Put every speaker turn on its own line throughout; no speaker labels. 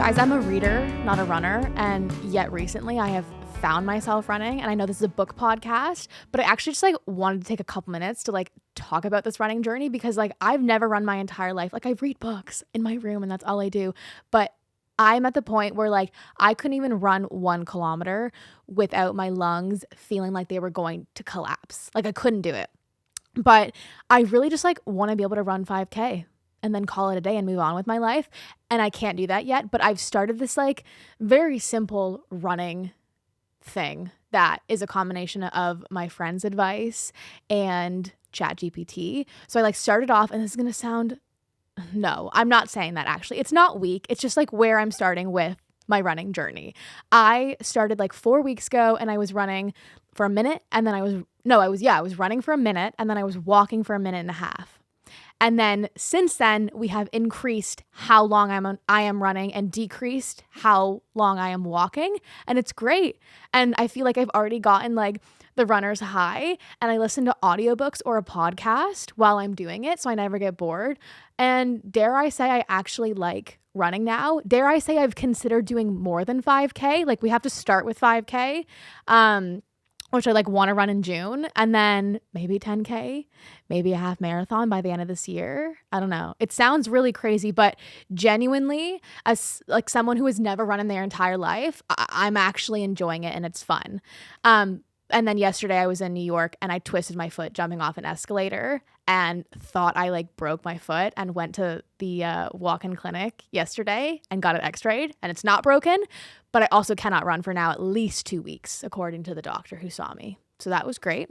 Guys, I'm a reader, not a runner, and yet recently I have found myself running, and I know this is a book podcast, but I actually just wanted to take a couple minutes to talk about this running journey because I've never run my entire life. I read books in my room and that's all I do, but I'm at the point where I couldn't even run 1 kilometer without my lungs feeling like they were going to collapse. I couldn't do it. But I really just want to be able to run 5K and then call it a day and move on with my life. And I can't do that yet, but I've started this very simple running thing that is a combination of my friend's advice and ChatGPT. So I started off, and this is going to sound, no, I'm not saying that actually. It's not weak. It's just where I'm starting with my running journey. I started 4 weeks ago, and I was running for a minute, and then I was running for a minute, and then I was walking for a minute and a half. And then since then, we have increased how long I am running and decreased how long I am walking. And it's great. And I feel I've already gotten the runner's high, and I listen to audiobooks or a podcast while I'm doing it, so I never get bored. And dare I say I actually like running now. Dare I say I've considered doing more than 5K. We have to start with 5K. Which I want to run in June, and then maybe 10K, maybe a half marathon by the end of this year. I don't know. It sounds really crazy, but genuinely, as someone who has never run in their entire life, I'm actually enjoying it and it's fun. And then yesterday I was in New York and I twisted my foot jumping off an escalator and thought I broke my foot, and went to the walk-in clinic yesterday and got it x-rayed, and it's not broken, but I also cannot run for now at least 2 weeks, according to the doctor who saw me. So that was great.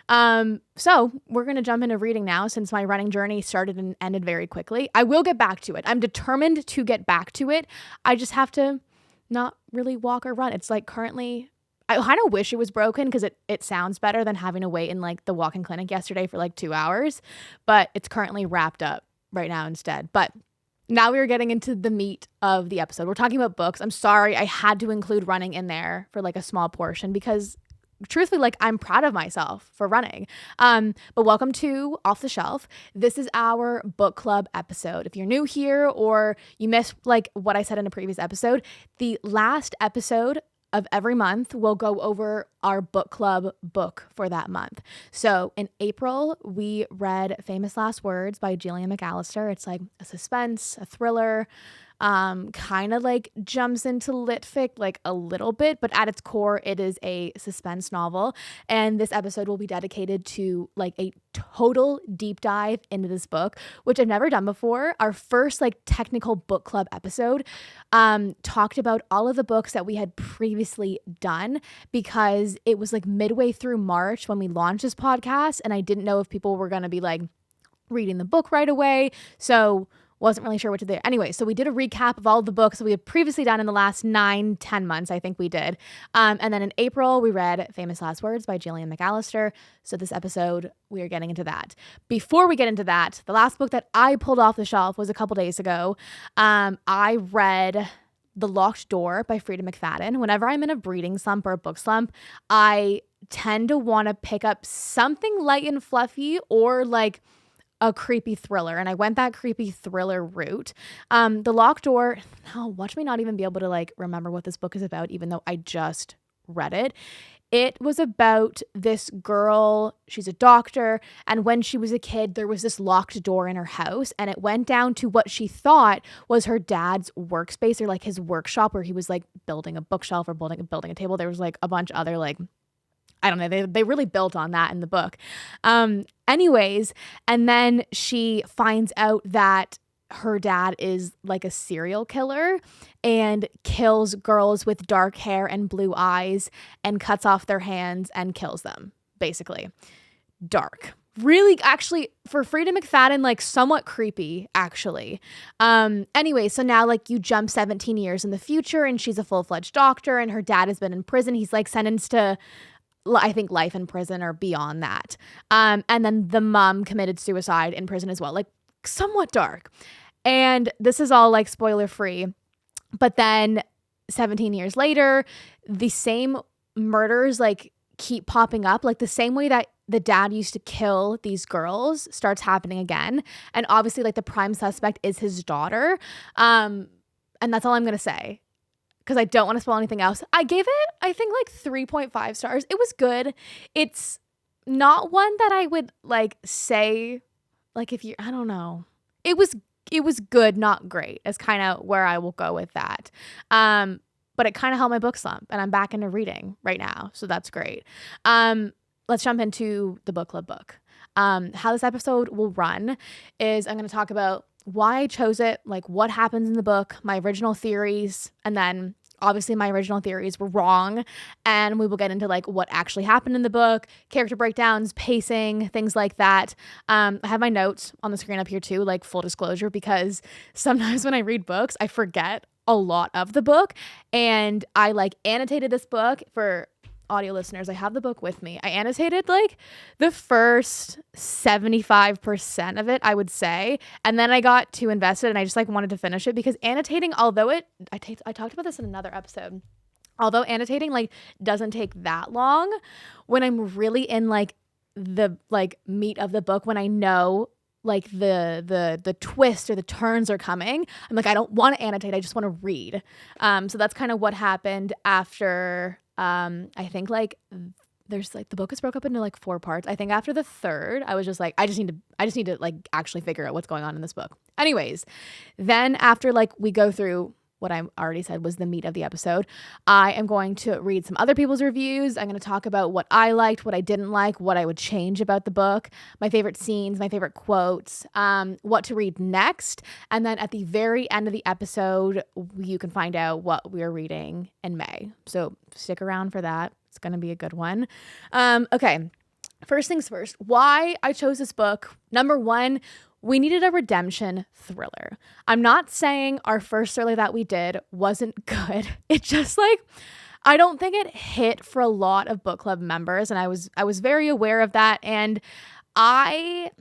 So we're going to jump into reading now, since my running journey started and ended very quickly. I will get back to it. I'm determined to get back to it. I just have to not really walk or run. It's currently, I kind of wish it was broken because it sounds better than having to wait in the walk-in clinic yesterday for 2 hours, but it's currently wrapped up right now instead. But now we're getting into the meat of the episode. We're talking about books. I'm sorry I had to include running in there for a small portion because truthfully, I'm proud of myself for running. But welcome to Off the Shelf. This is our book club episode. If you're new here or you missed what I said in a previous episode, the last episode of every month, we'll go over our book club book for that month. So in April, we read Famous Last Words by Jillian McAllister. It's a suspense, a thriller, kind of jumps into lit fic a little bit, but at its core, it is a suspense novel. And this episode will be dedicated to a total deep dive into this book, which I've never done before. Our first technical book club episode talked about all of the books that we had previously done, because it was midway through March when we launched this podcast, and I didn't know if people were going to be reading the book right away. So wasn't really sure what to do. Anyway, so we did a recap of all of the books that we had previously done in the last 9-10 months, I think we did. And then in April, we read Famous Last Words by Jillian McAllister. So this episode, we are getting into that. Before we get into that, the last book that I pulled off the shelf was a couple days ago. I read The Locked Door by Freida McFadden. Whenever I'm in a reading slump or a book slump, I tend to want to pick up something light and fluffy or a creepy thriller, and I went that creepy thriller route. The Locked Door, now watch me not even be able to remember what this book is about, even though I just read it. It was about this girl, she's a doctor, and when she was a kid, there was this locked door in her house, and it went down to what she thought was her dad's workspace, or his workshop, where he was building a bookshelf or building a table. There was a bunch of other I don't know, they really built on that in the book. Anyways, and then she finds out that her dad is a serial killer and kills girls with dark hair and blue eyes and cuts off their hands and kills them, basically. Dark. Really, actually, for Freida McFadden, somewhat creepy, actually. Anyway, so now, you jump 17 years in the future, and she's a full-fledged doctor, and her dad has been in prison. He's, sentenced to, I think, life in prison or beyond that. And then the mom committed suicide in prison as well. Somewhat dark. And this is all, spoiler-free. But then 17 years later, the same murders, keep popping up. The same way that the dad used to kill these girls starts happening again. And obviously, the prime suspect is his daughter. And that's all I'm going to say because I don't want to spoil anything else. I gave it, I think, like 3.5 stars. It was good. It's not one that I would like say, like if you, I don't know. It was good, not great. Is kind of where I will go with that. But it kind of held my book slump, and I'm back into reading right now, so that's great. Let's jump into the book club book. How this episode will run is I'm going to talk about why I chose it, like what happens in the book, my original theories, and then obviously my original theories were wrong, and we will get into like what actually happened in the book, character breakdowns, pacing, things like that. I have my notes on the screen up here too, like full disclosure, because sometimes when I read books, I forget a lot of the book, and I like annotated this book for audio listeners. I have the book with me. I annotated like the first 75% of it, I would say, and then I got too invested and I just like wanted to finish it because annotating, although I talked about this in another episode, although annotating like doesn't take that long, when I'm really in like the like meat of the book, when I know like the twist or the turns are coming, I'm like, I don't want to annotate, I just want to read. So that's kind of what happened after I think like there's like the book is broke up into like 4 parts. I think after the third, I was just like, I just need to like actually figure out what's going on in this book. Anyways, then after like we go through what I already said was the meat of the episode, I am going to read some other people's reviews. I'm going to talk about what I liked, what I didn't like, what I would change about the book, my favorite scenes, my favorite quotes, what to read next. And then at the very end of the episode, you can find out what we're reading in May. So stick around for that. It's going to be a good one. Okay. First things first, why I chose this book. Number one, we needed a redemption thriller. I'm not saying our first thriller that we did wasn't good. It just like, I don't think it hit for a lot of book club members. And I was very aware of that. And I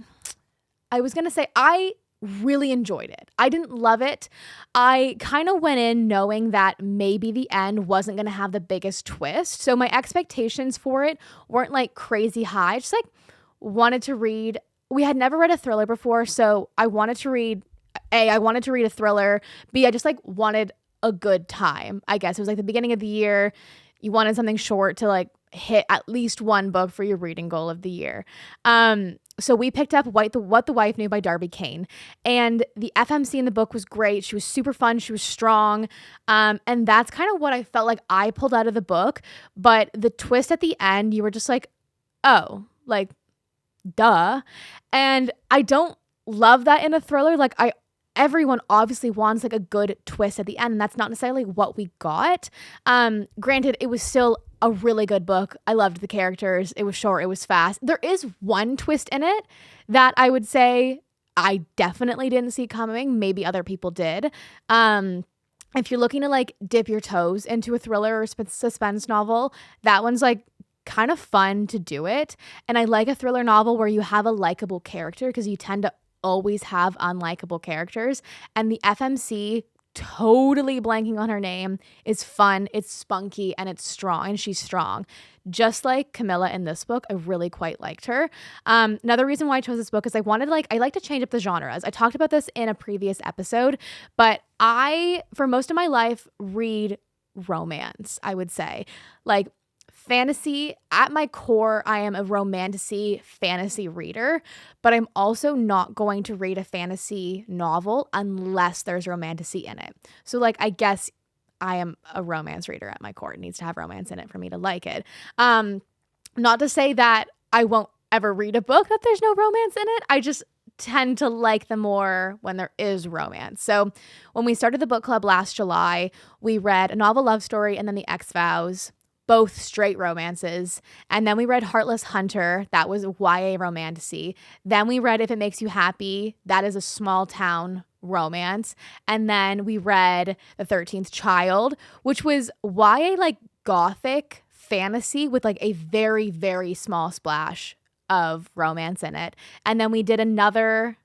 was going to say, I really enjoyed it. I didn't love it. I kind of went in knowing that maybe the end wasn't going to have the biggest twist. So my expectations for it weren't like crazy high. I just like wanted to read. We had never read a thriller before, so I wanted to read a thriller. B, I just like wanted a good time. I guess it was like the beginning of the year. You wanted something short to like hit at least one book for your reading goal of the year. So we picked up What the Wife Knew by Darby Kane, and the FMC in the book was great. She was super fun. She was strong. And that's kind of what I felt like I pulled out of the book. But the twist at the end, you were just like, oh, like, duh. And I don't love that in a thriller. Like everyone obviously wants like a good twist at the end, and that's not necessarily what we got. Granted, it was still a really good book. I loved the characters. It was short. It was fast. There is one twist in it that I would say I definitely didn't see coming. Maybe other people did. If you're looking to like dip your toes into a thriller or suspense novel, that one's like kind of fun to do it. And I like a thriller novel where you have a likable character, because you tend to always have unlikable characters. And the FMC, totally blanking on her name, is fun, it's spunky, and it's strong, and she's strong. Just like Camilla in this book, I really quite liked her. Another reason why I chose this book is I like to change up the genres. I talked about this in a previous episode, but I, for most of my life, read romance, I would say. Like, fantasy, at my core, I am a romantasy fantasy reader, but I'm also not going to read a fantasy novel unless there's romantasy in it. So like, I guess I am a romance reader at my core. It needs to have romance in it for me to like it. Not to say that I won't ever read a book that there's no romance in it. I just tend to like them more when there is romance. So when we started the book club last July, we read A Novel Love Story and then The X-Vows, both straight romances. And then we read Heartless Hunter. That was YA romantasy. Then we read If It Makes You Happy. That is a small town romance. And then we read The 13th Child, which was YA like gothic fantasy with like a very, very small splash of romance in it. And then we did another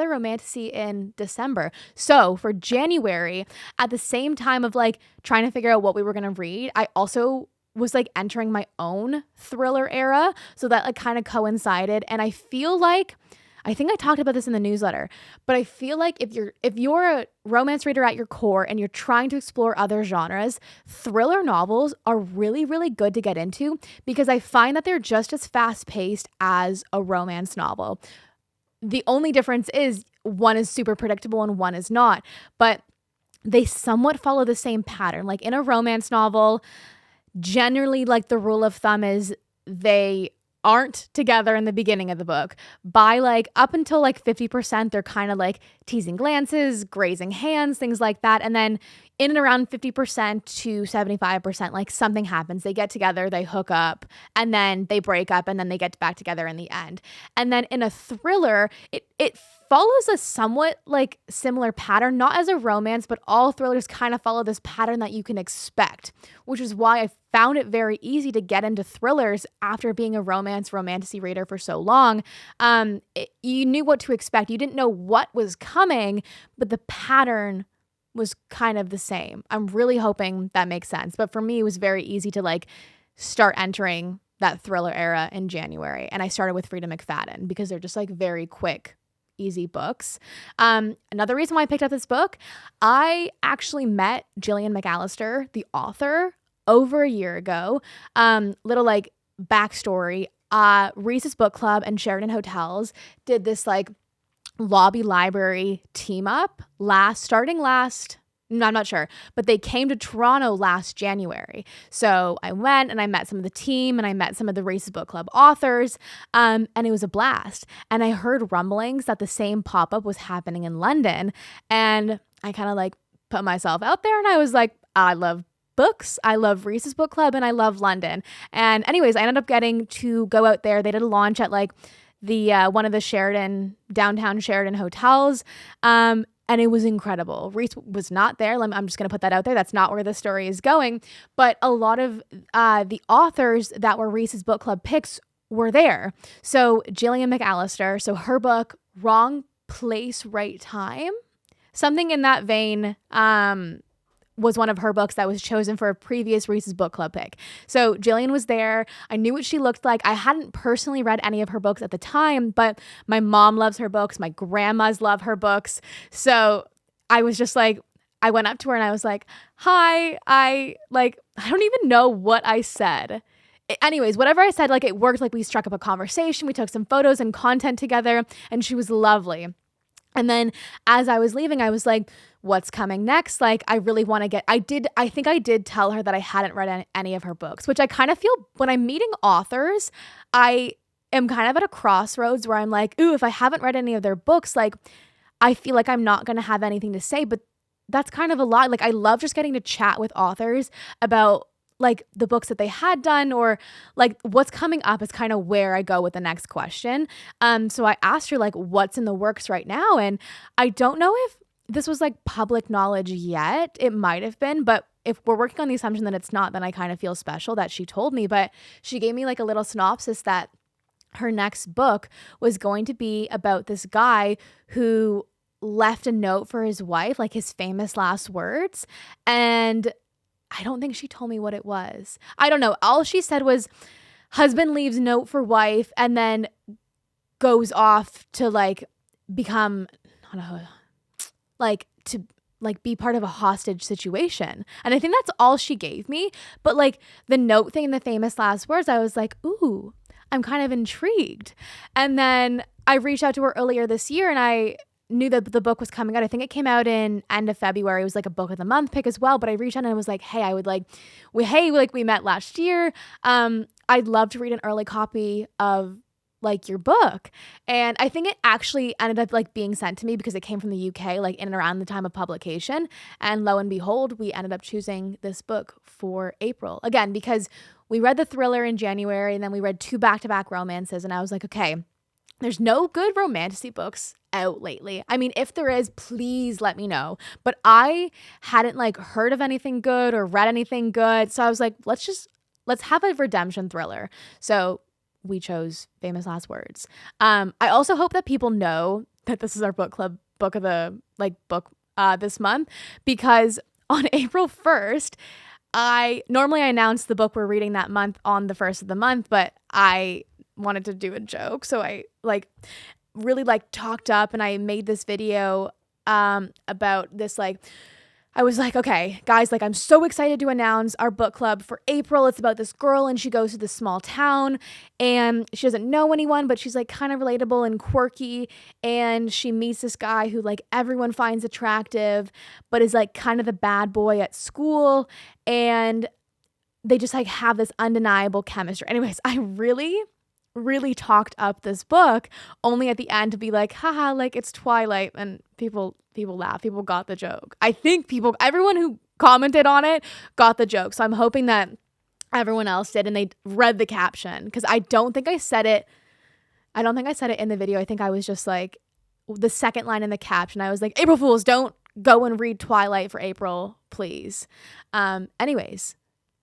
romantasy in December. So for January, at the same time of like trying to figure out what we were going to read, I also was like entering my own thriller era. So that like kind of coincided. And I feel like I think I talked about this in the newsletter, but I feel like if you're a romance reader at your core and you're trying to explore other genres, thriller novels are really, really good to get into because I find that they're just as fast-paced as a romance novel. The only difference is one is super predictable and one is not, but they somewhat follow the same pattern. Like in a romance novel, generally like the rule of thumb is they aren't together in the beginning of the book. By like up until like 50%, they're kind of like teasing glances, grazing hands, things like that. And then in and around 50% to 75%, like something happens. They get together, they hook up, and then they break up, and then they get back together in the end. And then in a thriller, it follows a somewhat like similar pattern, not as a romance, but all thrillers kind of follow this pattern that you can expect, which is why I found it very easy to get into thrillers after being a romantasy reader for so long. You knew what to expect. You didn't know what was coming, but the pattern was kind of the same. I'm really hoping that makes sense. But for me, it was very easy to like start entering that thriller era in January. And I started with Freida McFadden because they're just like very quick, easy books. Another reason why I picked up this book, I actually met Jillian McAllister, the author, over a year ago. Little like backstory. Reese's Book Club and Sheraton Hotels did this like lobby library team up I'm not sure, but they came to Toronto last January. So I went and I met some of the team and I met some of the Reese's Book Club authors, and it was a blast. And I heard rumblings that the same pop-up was happening in London, and I kind of like put myself out there and I was like, I love books, I love Reese's Book Club, and I love London. And anyways, I ended up getting to go out there. They did a launch at like the one of the downtown Sheraton hotels, and it was incredible. Reese was not there. I'm just going to put that out there. That's not where the story is going. But a lot of the authors that were Reese's Book Club picks were there. So Jillian McAllister, so her book, Wrong Place, Right Time, something in that vein, was one of her books that was chosen for a previous Reese's Book Club pick. So Jillian was there. I knew what she looked like. I hadn't personally read any of her books at the time, but my mom loves her books. My grandmas love her books. So I was just like, I went up to her and I was like, hi, I don't even know what I said. Anyways, whatever I said, like it worked. Like we struck up a conversation. We took some photos and content together and she was lovely. And then as I was leaving, I was like, what's coming next? Like, I really want to I think I did tell her that I hadn't read any of her books, which I kind of feel when I'm meeting authors, I am kind of at a crossroads where I'm like, ooh, if I haven't read any of their books, like, I feel like I'm not going to have anything to say, but that's kind of a lot. Like, I love just getting to chat with authors about like the books that they had done or like what's coming up is kind of where I go with the next question. So I asked her like, what's in the works right now? And I don't know if this was like public knowledge yet. It might have been, but if we're working on the assumption that it's not, then I kind of feel special that she told me. But she gave me like a little synopsis that her next book was going to be about this guy who left a note for his wife, like his famous last words. And I don't think she told me what it was. I don't know. All she said was husband leaves note for wife and then goes off to like become, I don't know, like to like be part of a hostage situation. And I think that's all she gave me. But like the note thing, the famous last words, I was like, ooh, I'm kind of intrigued. And then I reached out to her earlier this year and I knew that the book was coming out. I think it came out in end of February. It was like a book of the month pick as well. But I reached out and I was like, hey, we met last year. I'd love to read an early copy of like your book. And I think it actually ended up like being sent to me because it came from the UK, like in and around the time of publication. And lo and behold, we ended up choosing this book for April. Again, because we read the thriller in January and then we read 2 back-to-back romances. And I was like, okay, there's no good romantasy books out lately. I mean, if there is, please let me know. But I hadn't like heard of anything good or read anything good. So I was like, let's have a redemption thriller. So we chose Famous Last Words. I also hope that people know that this is our book club book of the book this month, because on April 1st, I announce the book we're reading that month on the 1st of the month, but I wanted to do a joke. So I really like talked up, and I made this video about this. Like, I was like, okay, guys, like, I'm so excited to announce our book club for April. It's about this girl, and she goes to this small town, and she doesn't know anyone, but she's like kind of relatable and quirky, and she meets this guy who like everyone finds attractive, but is like kind of the bad boy at school, and they just like have this undeniable chemistry. Anyways, I really talked up this book, only at the end to be like, haha, like it's Twilight, and people laugh. People got the joke. I think everyone who commented on it got the joke. So I'm hoping that everyone else did and they read the caption, because I don't think I said it in the video. I think I was just like, the second line in the caption, I was like, April Fools, don't go and read Twilight for April, please. Anyways,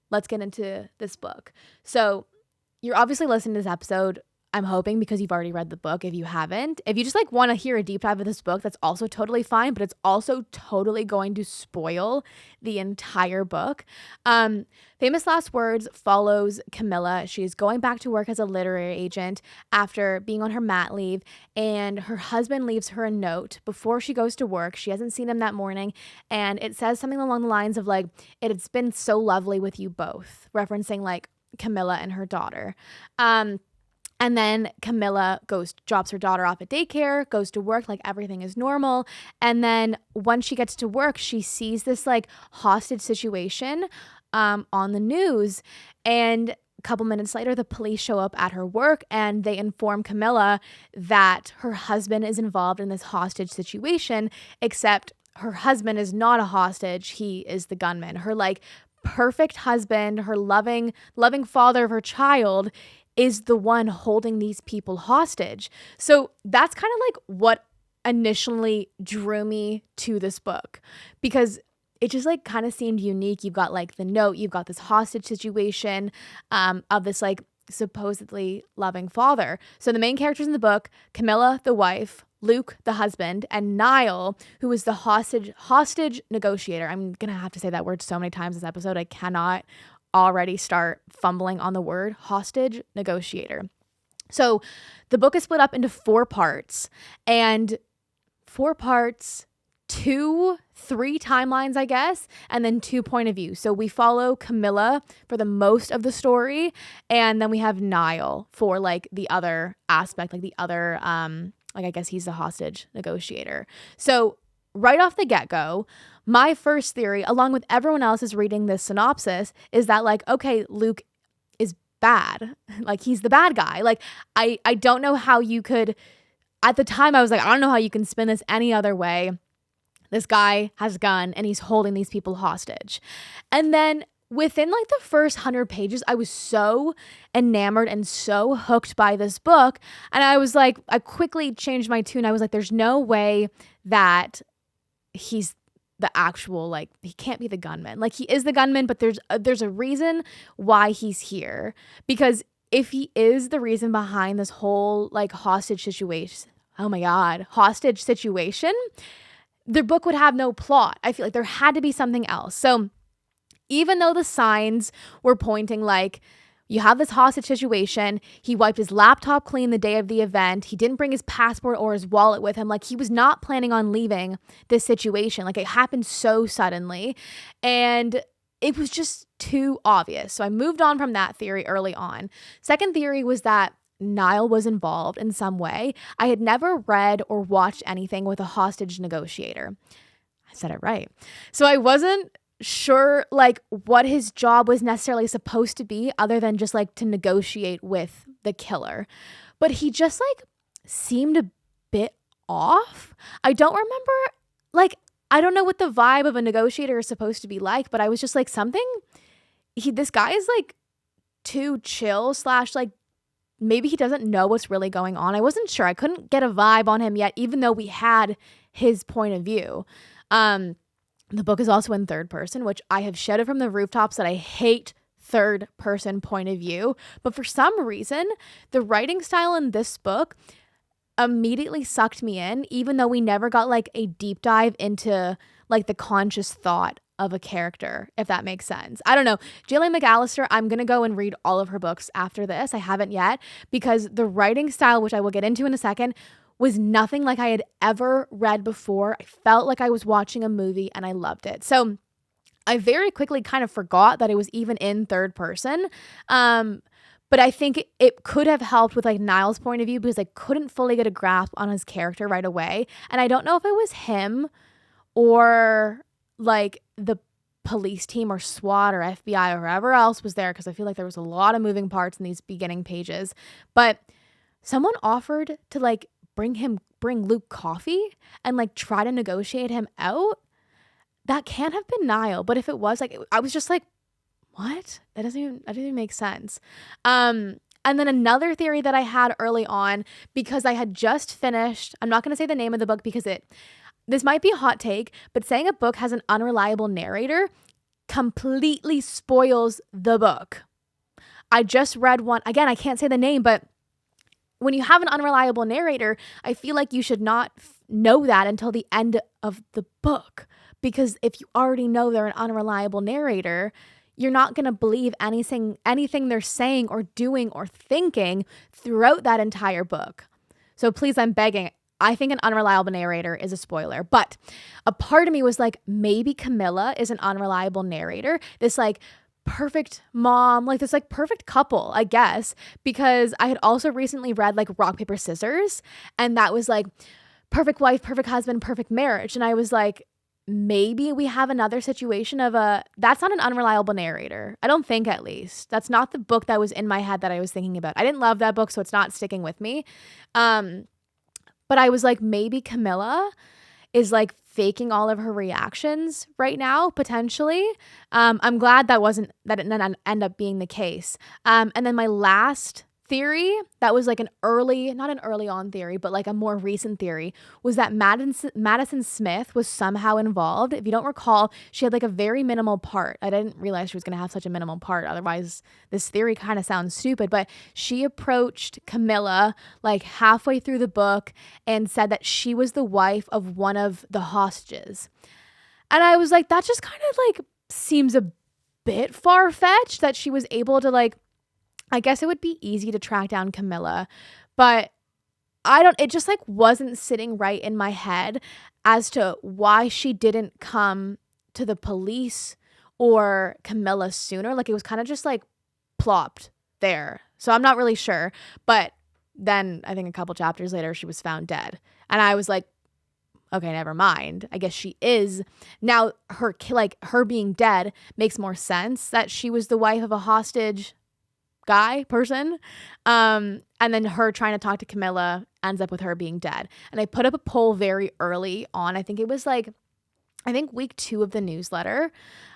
let's get into this book. So you're obviously listening to this episode, I'm hoping, because you've already read the book. If you haven't, if you just like want to hear a deep dive of this book, that's also totally fine, but it's also totally going to spoil the entire book. Famous Last Words follows Camilla. She's going back to work as a literary agent after being on her mat leave, and her husband leaves her a note before she goes to work. She hasn't seen him that morning, and it says something along the lines of like, it's been so lovely with you both, referencing like Camilla and her daughter. And then Camilla drops her daughter off at daycare, goes to work like everything is normal. And then once she gets to work, she sees this like hostage situation on the news. And a couple minutes later, the police show up at her work, and they inform Camilla that her husband is involved in this hostage situation, except her husband is not a hostage. He is the gunman. Her like perfect husband, her loving father of her child, is the one holding these people hostage. So that's kind of like what initially drew me to this book, because it just like kind of seemed unique. You've got like the note, you've got this hostage situation of this like supposedly loving father. So the main characters in the book, Camilla, the wife, Luke, the husband, and Niall, who is the hostage negotiator. I'm going to have to say that word so many times this episode. I cannot already start fumbling on the word hostage negotiator. So the book is split up into 4 parts, and 4 parts, 3 timelines, I guess, and then 2 point of view. So we follow Camilla for the most of the story, and then we have Niall for like the other aspect, like the other, like I guess he's the hostage negotiator. So right off the get-go, my first theory, along with everyone else's reading this synopsis, is that like, okay, Luke is bad. Like he's the bad guy. Like I don't know how you could, at the time I was like, I don't know how you can spin this any other way. This guy has a gun and he's holding these people hostage. And then within like the first 100 pages, I was so enamored and so hooked by this book. And I was like, I quickly changed my tune. I was like, there's no way that he's the actual, like, he can't be the gunman. Like, he is the gunman, but there's a reason why he's here. Because if he is the reason behind this whole like hostage situation, the book would have no plot. I feel like there had to be something else. So even though the signs were pointing like, you have this hostage situation, he wiped his laptop clean the day of the event, he didn't bring his passport or his wallet with him, like he was not planning on leaving this situation. Like it happened so suddenly, and it was just too obvious. So I moved on from that theory early on. Second theory was that Niall was involved in some way. I had never read or watched anything with a hostage negotiator. I said it right. So I wasn't sure like what his job was necessarily supposed to be, other than just like to negotiate with the killer. But he just like seemed a bit off. I don't remember, like, I don't know what the vibe of a negotiator is supposed to be like, but I was just like, this guy is like too chill / like maybe he doesn't know what's really going on. I wasn't sure. I couldn't get a vibe on him yet, even though we had his point of view. The book is also in third person, which I have shouted from the rooftops that I hate third person point of view. But for some reason, the writing style in this book immediately sucked me in, even though we never got like a deep dive into like the conscious thought of a character, if that makes sense. I don't know. Jillian McAllister, I'm going to go and read all of her books after this. I haven't yet, because the writing style, which I will get into in a second, was nothing like I had ever read before. I felt like I was watching a movie and I loved it. So I very quickly kind of forgot that it was even in third person. But I think it could have helped with like Niall's point of view because I couldn't fully get a grasp on his character right away. And I don't know if it was him or like the police team or SWAT or FBI or whoever else was there, because I feel like there was a lot of moving parts in these beginning pages. But someone offered to like bring Luke coffee and like try to negotiate him out. That can't have been Niall, but if it was, like, I was just like, what? That didn't even make sense. And then another theory that I had early on, because I had just finished, I'm not going to say the name of the book because this might be a hot take, but saying a book has an unreliable narrator completely spoils the book. I just read one, again, I can't say the name, but when you have an unreliable narrator, I feel like you should not know that until the end of the book. Because if you already know they're an unreliable narrator, you're not going to believe anything they're saying or doing or thinking throughout that entire book. So please, I'm begging. I think an unreliable narrator is a spoiler. But a part of me was like, maybe Camilla is an unreliable narrator. This like perfect mom, like this like perfect couple, I guess. Because I had also recently read like Rock, Paper, Scissors. And that was like perfect wife, perfect husband, perfect marriage. And I was like, maybe we have another situation of that's not an unreliable narrator. I don't think, at least. That's not the book that was in my head that I was thinking about. I didn't love that book, so it's not sticking with me. But I was like, maybe Camilla is like faking all of her reactions right now, potentially. I'm glad that it didn't end up being the case. And then my last theory that was like not an early on theory, but like a more recent theory, was that Madison Smith was somehow involved. If you don't recall, she had like a very minimal part. I didn't realize she was going to have such a minimal part. Otherwise, this theory kind of sounds stupid, but she approached Camilla like halfway through the book and said that she was the wife of one of the hostages. And I was like, that just kind of like seems a bit far-fetched that she was able to like, I guess it would be easy to track down Camilla, but it just like wasn't sitting right in my head as to why she didn't come to the police or Camilla sooner. Like it was kind of just like plopped there. So I'm not really sure. But then I think a couple chapters later, she was found dead. And I was like, okay, never mind. I guess she is. Now her being dead makes more sense that she was the wife of a hostage person. And then her trying to talk to Camilla ends up with her being dead. And I put up a poll very early on. I think it was like, week 2 of the newsletter.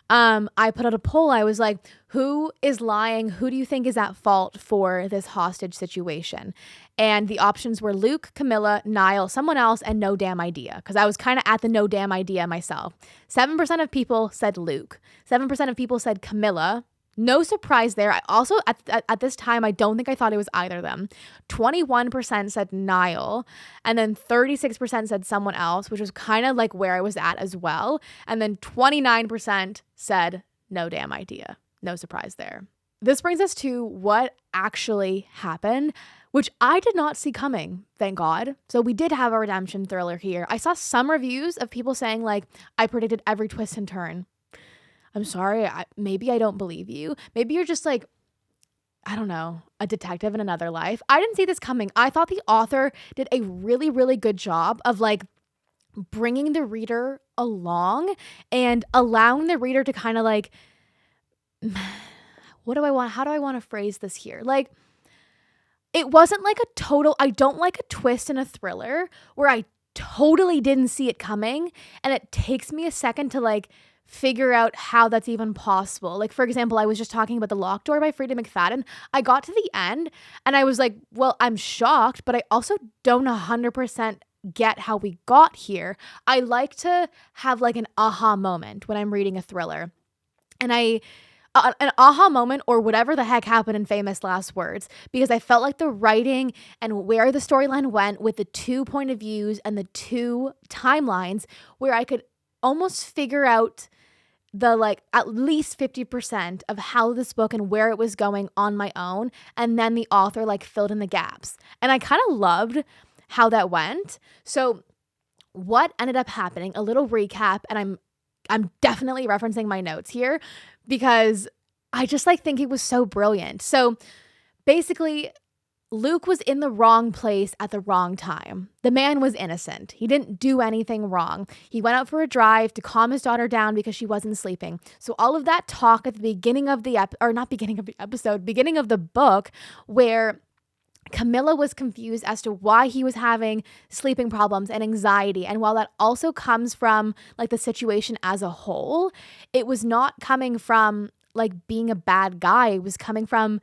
I put out a poll. I was like, who is lying? Who do you think is at fault for this hostage situation? And the options were Luke, Camilla, Niall, someone else, and no damn idea. Because I was kind of at the no damn idea myself. 7% of people said Luke. 7% of people said Camilla. No surprise there. I also, at this time, I don't think I thought it was either of them. 21% said Niall, and then 36% said someone else, which was kind of like where I was at as well. And then 29% said no damn idea. No surprise there. This brings us to what actually happened, which I did not see coming, thank God. So we did have a redemption thriller here. I saw some reviews of people saying like, I predicted every twist and turn. I'm sorry, maybe I don't believe you. Maybe you're just like, I don't know, a detective in another life. I didn't see this coming. I thought the author did a really, really good job of like bringing the reader along and allowing the reader to kind of like, how do I want to phrase this here? Like, it wasn't like I don't like a twist in a thriller where I totally didn't see it coming and it takes me a second to like figure out how that's even possible. Like, for example, I was just talking about The Locked Door by Freida McFadden. I got to the end and I was like, well, I'm shocked, but I also don't 100% get how we got here. I like to have like an aha moment when I'm reading a thriller. And an aha moment or whatever the heck happened in Famous Last Words, because I felt like the writing and where the storyline went with the 2 point of views and the 2 timelines where I could almost figure out the like at least 50% of how this book and where it was going on my own, and then the author like filled in the gaps. And I kind of loved how that went. So what ended up happening, a little recap, and I'm definitely referencing my notes here because I just like think it was so brilliant. So basically, Luke was in the wrong place at the wrong time. The man was innocent. He didn't do anything wrong. He went out for a drive to calm his daughter down because she wasn't sleeping. So all of that talk at the beginning of the beginning of the book, where Camilla was confused as to why he was having sleeping problems and anxiety. And while that also comes from like the situation as a whole, it was not coming from like being a bad guy. It was coming from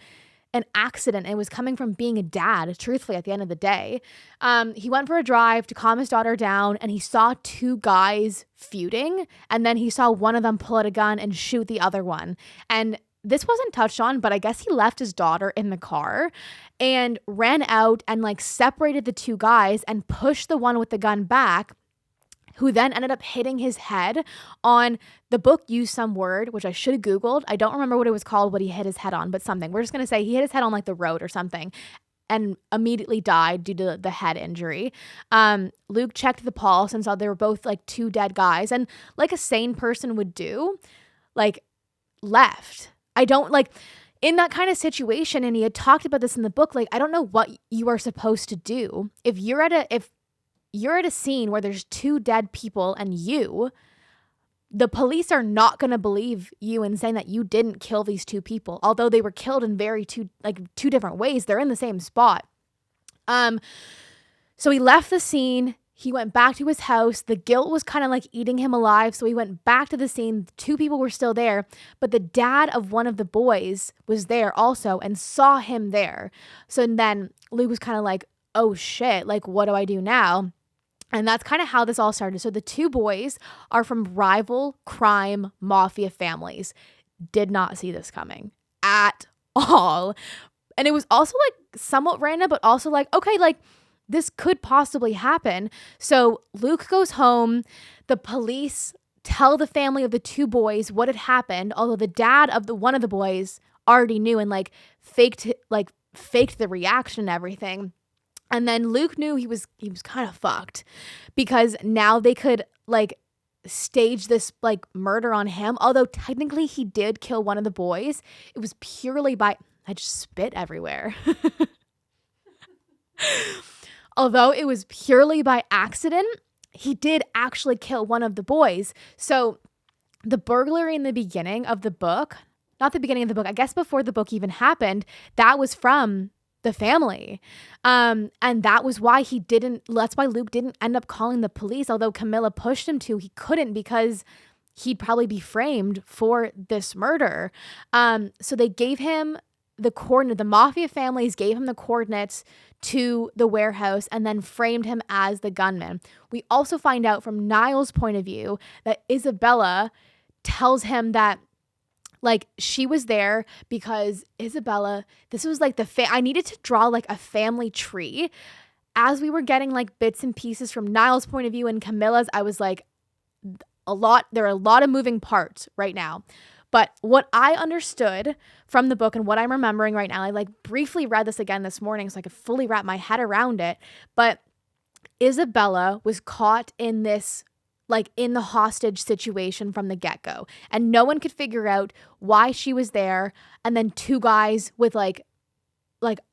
an accident. It was coming from being a dad, truthfully, at the end of the day. He went for a drive to calm his daughter down, and he saw two guys feuding, and then he saw one of them pull out a gun and shoot the other one. And this wasn't touched on, but I guess he left his daughter in the car and ran out and like separated the two guys and pushed the one with the gun back, who then ended up hitting his head on, the book used some word, which I should have Googled. I don't remember what it was called, what he hit his head on, but something. We're just going to say he hit his head on like the road or something and immediately died due to the head injury. Luke checked the pulse and saw they were both like two dead guys. And like a sane person would do, like left. I don't like in that kind of situation. And he had talked about this in the book. Like, I don't know what you are supposed to do. If you're at a scene where there's two dead people and the police are not going to believe you in saying that you didn't kill these two people, although they were killed in two different ways. They're in the same spot. So he left the scene. He went back to his house. The guilt was kind of like eating him alive. So he went back to the scene. Two people were still there, but the dad of one of the boys was there also and saw him there. So then Luke was kind of like, oh shit, like what do I do now? And that's kind of how this all started. So the two boys are from rival crime mafia families. Did not see this coming at all. And it was also like somewhat random, but also like, okay, like this could possibly happen. So Luke goes home. The police tell the family of the two boys what had happened, although the dad of one of the boys already knew and like faked the reaction and everything. And then Luke knew he was kind of fucked because now they could like stage this like murder on him. Although technically he did kill one of the boys. It was purely by, I just spit everywhere. Although it was purely by accident, he did actually kill one of the boys. So the burglary in the beginning of the book, not the beginning of the book, I guess before the book even happened, that was from the family. And that was why that's why Luke didn't end up calling the police, although Camilla pushed him to. He couldn't because he'd probably be framed for this murder. So they gave him the mafia families gave him the coordinates to the warehouse and then framed him as the gunman. We also find out from Niall's point of view that Isabella tells him that like she was there because Isabella, this was like I needed to draw like a family tree. As we were getting like bits and pieces from Niall's point of view and Camilla's, I was like, there are a lot of moving parts right now. But what I understood from the book and what I'm remembering right now, I like briefly read this again this morning so I could fully wrap my head around it. But Isabella was caught in this, like in the hostage situation from the get-go. And no one could figure out why she was there. And then two guys with like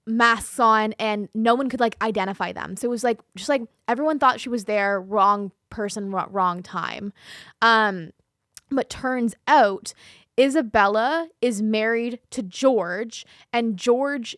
masks on and no one could like identify them. So it was like, just like everyone thought she was there, wrong person, wrong time. But turns out Isabella is married to George, and George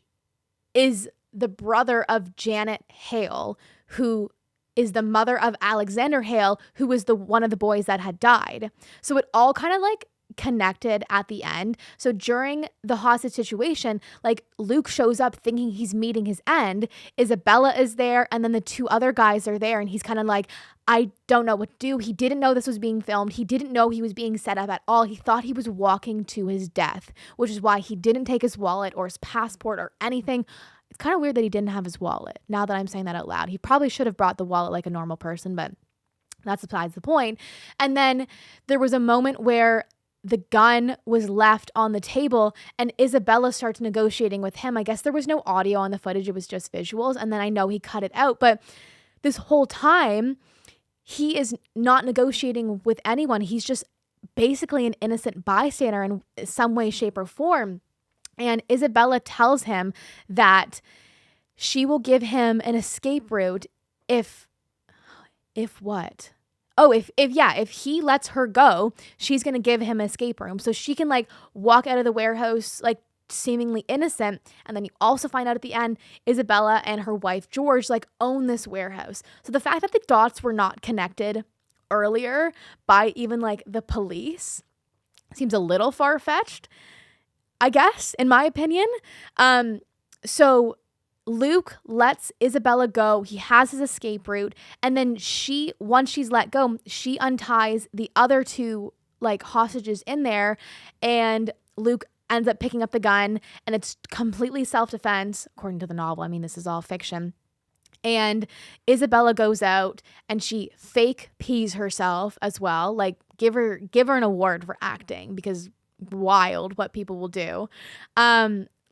is the brother of Janet Hale, who is the mother of Alexander Hale, who was one of the boys that had died. So it all kind of like connected at the end. So during the hostage situation, like Luke shows up thinking he's meeting his end. Isabella is there, and then the two other guys are there, and he's kind of like, I don't know what to do. He didn't know this was being filmed. He didn't know he was being set up at all. He thought he was walking to his death, which is why he didn't take his wallet or his passport or anything. It's kind of weird that he didn't have his wallet. Now that I'm saying that out loud, he probably should have brought the wallet like a normal person, but that's besides the point. And then there was a moment where the gun was left on the table and Isabella starts negotiating with him. I guess there was no audio on the footage. It was just visuals. And then I know he cut it out. But this whole time, he is not negotiating with anyone. He's just basically an innocent bystander in some way, shape, or form. And Isabella tells him that she will give him an escape route if what? Oh, if he lets her go, she's going to give him an escape room. So she can like walk out of the warehouse, like seemingly innocent. And then you also find out at the end, Isabella and her wife, George, like own this warehouse. So the fact that the dots were not connected earlier by even like the police seems a little far-fetched, I guess, in my opinion. So Luke lets Isabella go. He has his escape route. And then once she's let go, she unties the other two like hostages in there. And Luke ends up picking up the gun, and it's completely self-defense, according to the novel. I mean, this is all fiction. And Isabella goes out and she fake pees herself as well. Like give her an award for acting, because wild what people will do.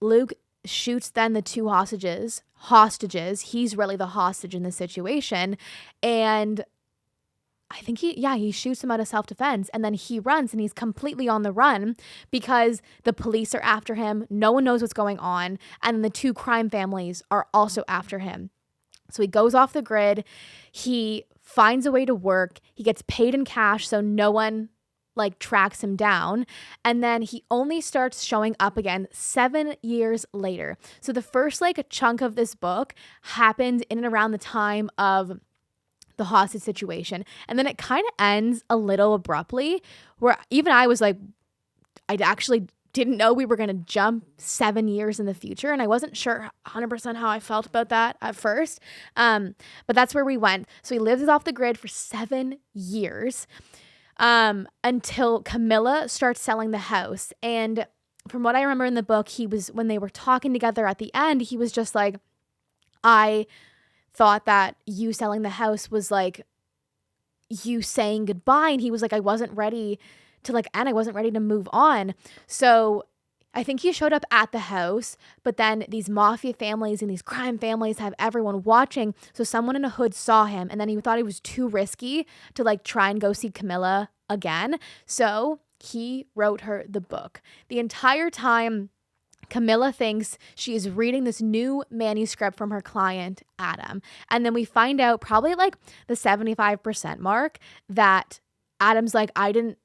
Luke shoots then the two hostages. He's really the hostage in this situation. And I think he shoots him out of self-defense, and then he runs, and he's completely on the run because the police are after him. No one knows what's going on. And the two crime families are also after him. So he goes off the grid. He finds a way to work. He gets paid in cash, so no one like tracks him down. And then he only starts showing up again 7 years later. So the first like a chunk of this book happened in and around the time of the hostage situation. And then it kind of ends a little abruptly, where even I was like, I actually didn't know we were going to jump 7 years in the future. And I wasn't sure 100% how I felt about that at first. But that's where we went. So he lives off the grid for 7 years. Until Camilla starts selling the house. And from what I remember in the book, when they were talking together at the end, he was just like, I thought that you selling the house was like you saying goodbye. And he was like, I wasn't ready to end. I wasn't ready to move on. So I think he showed up at the house, but then these mafia families and these crime families have everyone watching. So someone in a hood saw him, and then he thought it was too risky to like try and go see Camilla again. So he wrote her the book. The entire time, Camilla thinks she is reading this new manuscript from her client, Adam. And then we find out probably like the 75% mark that Adam's like, I didn't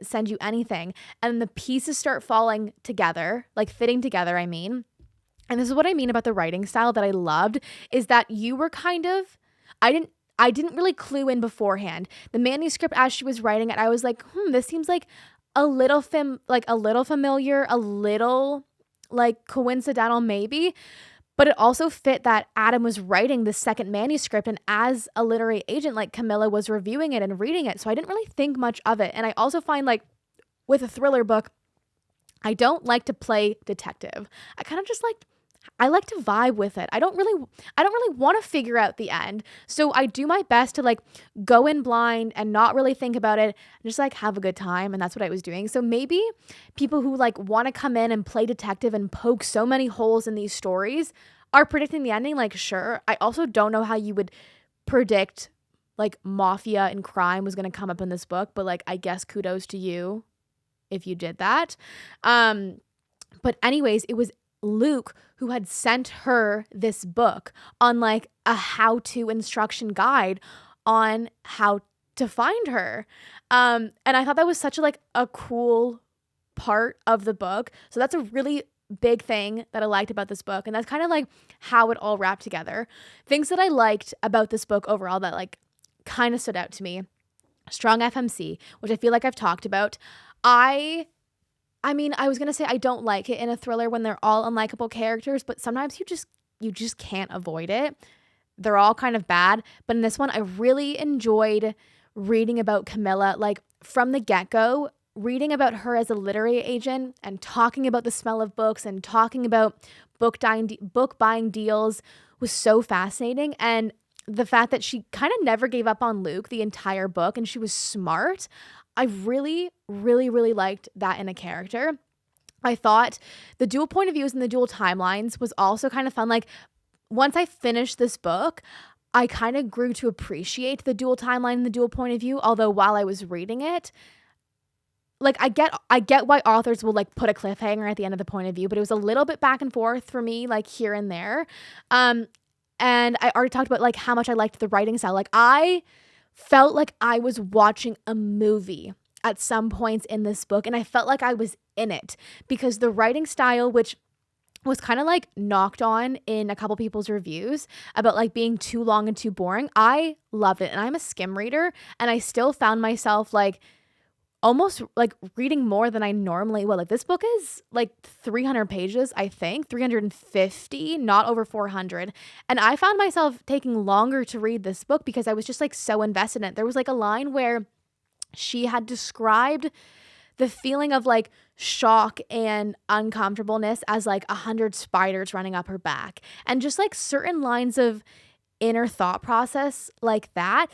send you anything. And the pieces start falling together, like fitting together, I mean. And this is what I mean about the writing style that I loved, is that you were kind of, I didn't really clue in beforehand. The manuscript as she was writing it, I was like, this seems like a little familiar, a little like coincidental maybe. But it also fit that Adam was writing the second manuscript, and as a literary agent, like Camilla was reviewing it and reading it. So I didn't really think much of it. And I also find like with a thriller book, I don't like to play detective. I kind of just I like to vibe with it. I don't really want to figure out the end. So I do my best to like go in blind and not really think about it and just like have a good time. And that's what I was doing. So maybe people who like want to come in and play detective and poke so many holes in these stories are predicting the ending. Like, sure. I also don't know how you would predict like mafia and crime was going to come up in this book, but like, I guess kudos to you if you did that. But anyways, it was Luke who had sent her this book on like a how-to instruction guide on how to find her. And I thought that was such a cool part of the book. So that's a really big thing that I liked about this book. And that's kind of like how it all wrapped together. Things that I liked about this book overall that like kind of stood out to me. Strong FMC, which I feel like I've talked about. I mean, I was going to say I don't like it in a thriller when they're all unlikable characters, but sometimes you just can't avoid it. They're all kind of bad. But in this one, I really enjoyed reading about Camilla, like from the get-go, reading about her as a literary agent and talking about the smell of books and talking about book buying deals was so fascinating. And the fact that she kind of never gave up on Luke the entire book and she was smart. I really, really, really liked that in a character. I thought the dual point of views and the dual timelines was also kind of fun. Like, once I finished this book, I kind of grew to appreciate the dual timeline and the dual point of view. Although while I was reading it, like, I get why authors will like put a cliffhanger at the end of the point of view, but it was a little bit back and forth for me, like here and there. And I already talked about like how much I liked the writing style. Like, I felt like I was watching a movie at some points in this book, and I felt like I was in it because the writing style, which was kind of like knocked on in a couple people's reviews about like being too long and too boring, I loved it. And I'm a skim reader, and I still found myself like almost like reading more than I normally would. Like, this book is like 300 pages, I think, 350, not over 400. And I found myself taking longer to read this book because I was just like so invested in it. There was like a line where she had described the feeling of like shock and uncomfortableness as like 100 spiders running up her back. And just like certain lines of inner thought process like that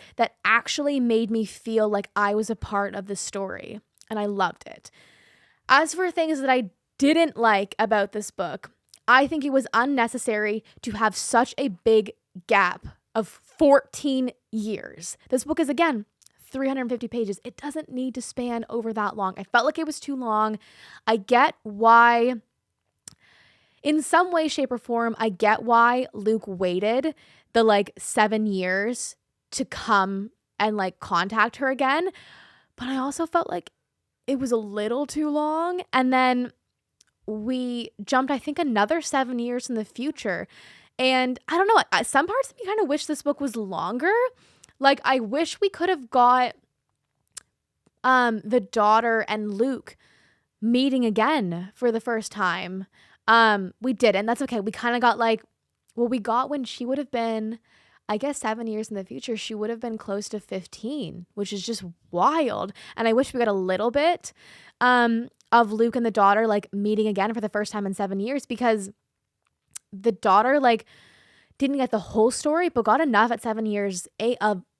actually made me feel like I was a part of the story, and I loved it. As for things that I didn't like about this book, I think it was unnecessary to have such a big gap of 14 years. This book is, again, 350 pages. It doesn't need to span over that long. I felt like it was too long. I get why, in some way, shape, or form, I get why Luke waited the like 7 years to come and like contact her again. But I also felt like it was a little too long. And then we jumped, I think, another 7 years in the future. And I don't know, some parts of me kind of wish this book was longer. Like, I wish we could have got the daughter and Luke meeting again for the first time. We didn't. That's okay. We kind of got like, well, we got when she would have been, I guess, 7 years in the future, she would have been close to 15, which is just wild. And I wish we got a little bit of Luke and the daughter like meeting again for the first time in 7 years, because the daughter like didn't get the whole story, but got enough at 7 years,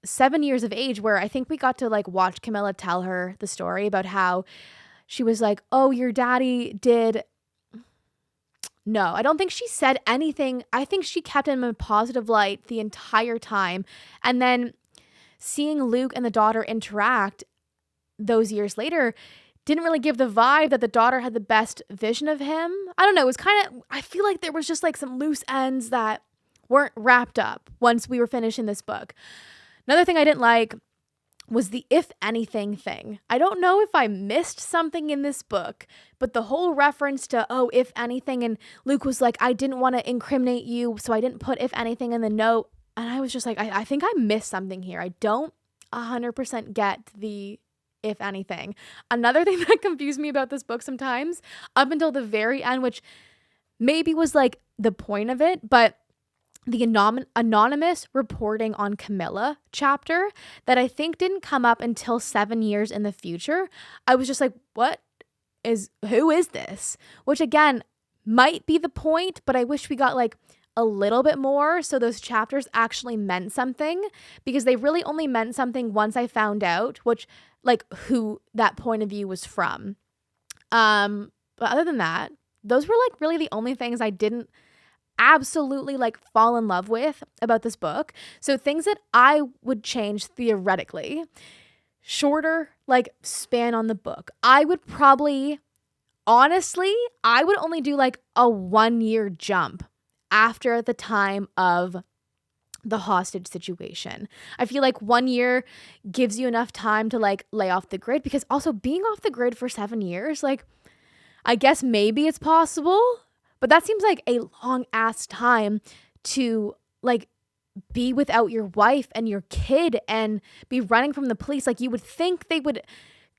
7 years of age, where I think we got to like watch Camilla tell her the story about how she was like, oh, your daddy did. No, I don't think she said anything. I think she kept him in a positive light the entire time. And then seeing Luke and the daughter interact those years later didn't really give the vibe that the daughter had the best vision of him. I don't know. It was kind of, I feel like there was just like some loose ends that weren't wrapped up once we were finishing this book. Another thing I didn't like was the if anything thing. I don't know if I missed something in this book, but the whole reference to, oh, if anything, and Luke was like, I didn't want to incriminate you, so I didn't put if anything in the note. And I was just like, I think I missed something here. I don't 100% get the if anything. Another thing that confused me about this book sometimes, up until the very end, which maybe was like the point of it, but the anonymous reporting on Camilla chapter that I think didn't come up until 7 years in the future. I was just like, who is this? Which again, might be the point, but I wish we got like a little bit more so those chapters actually meant something, because they really only meant something once I found out who that point of view was from. But other than that, those were like really the only things I didn't absolutely like fall in love with about this book. So things that I would change theoretically: shorter like span on the book. I would probably, honestly, I would only do like a 1 year jump after the time of the hostage situation. I feel like 1 year gives you enough time to like lay off the grid, because also being off the grid for 7 years, like, I guess maybe it's possible, but that seems like a long ass time to like be without your wife and your kid and be running from the police. Like, you would think they would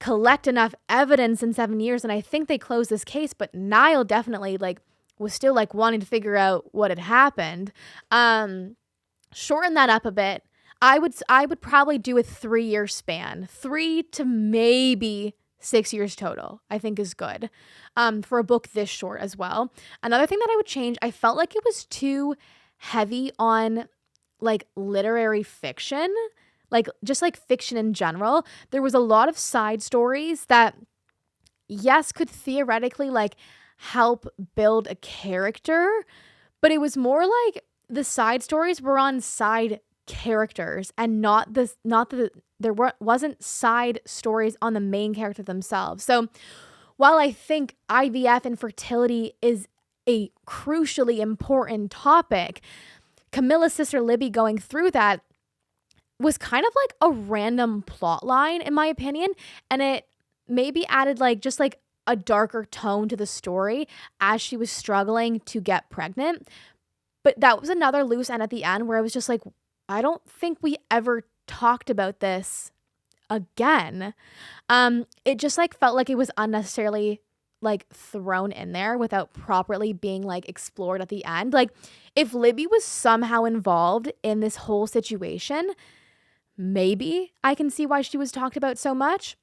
collect enough evidence in 7 years, and I think they closed this case, but Niall definitely like was still like wanting to figure out what had happened. Shorten that up a bit. I would probably do a 3 year span, 3 to maybe 6 years total, I think is good for a book this short as well. Another thing that I would change, I felt like it was too heavy on like literary fiction, like just like fiction in general, there was a lot of side stories that, yes, could theoretically like help build a character, but it was more like the side stories were on side characters and wasn't side stories on the main character themselves. So while I think IVF and fertility is a crucially important topic, Camilla's sister Libby going through that was kind of like a random plot line, in my opinion, and it maybe added like just like a darker tone to the story as she was struggling to get pregnant. But that was another loose end at the end where I was just like, I don't think we ever talked about this again. It just like felt like it was unnecessarily like thrown in there without properly being like explored at the end. Like if Libby was somehow involved in this whole situation, maybe I can see why she was talked about so much.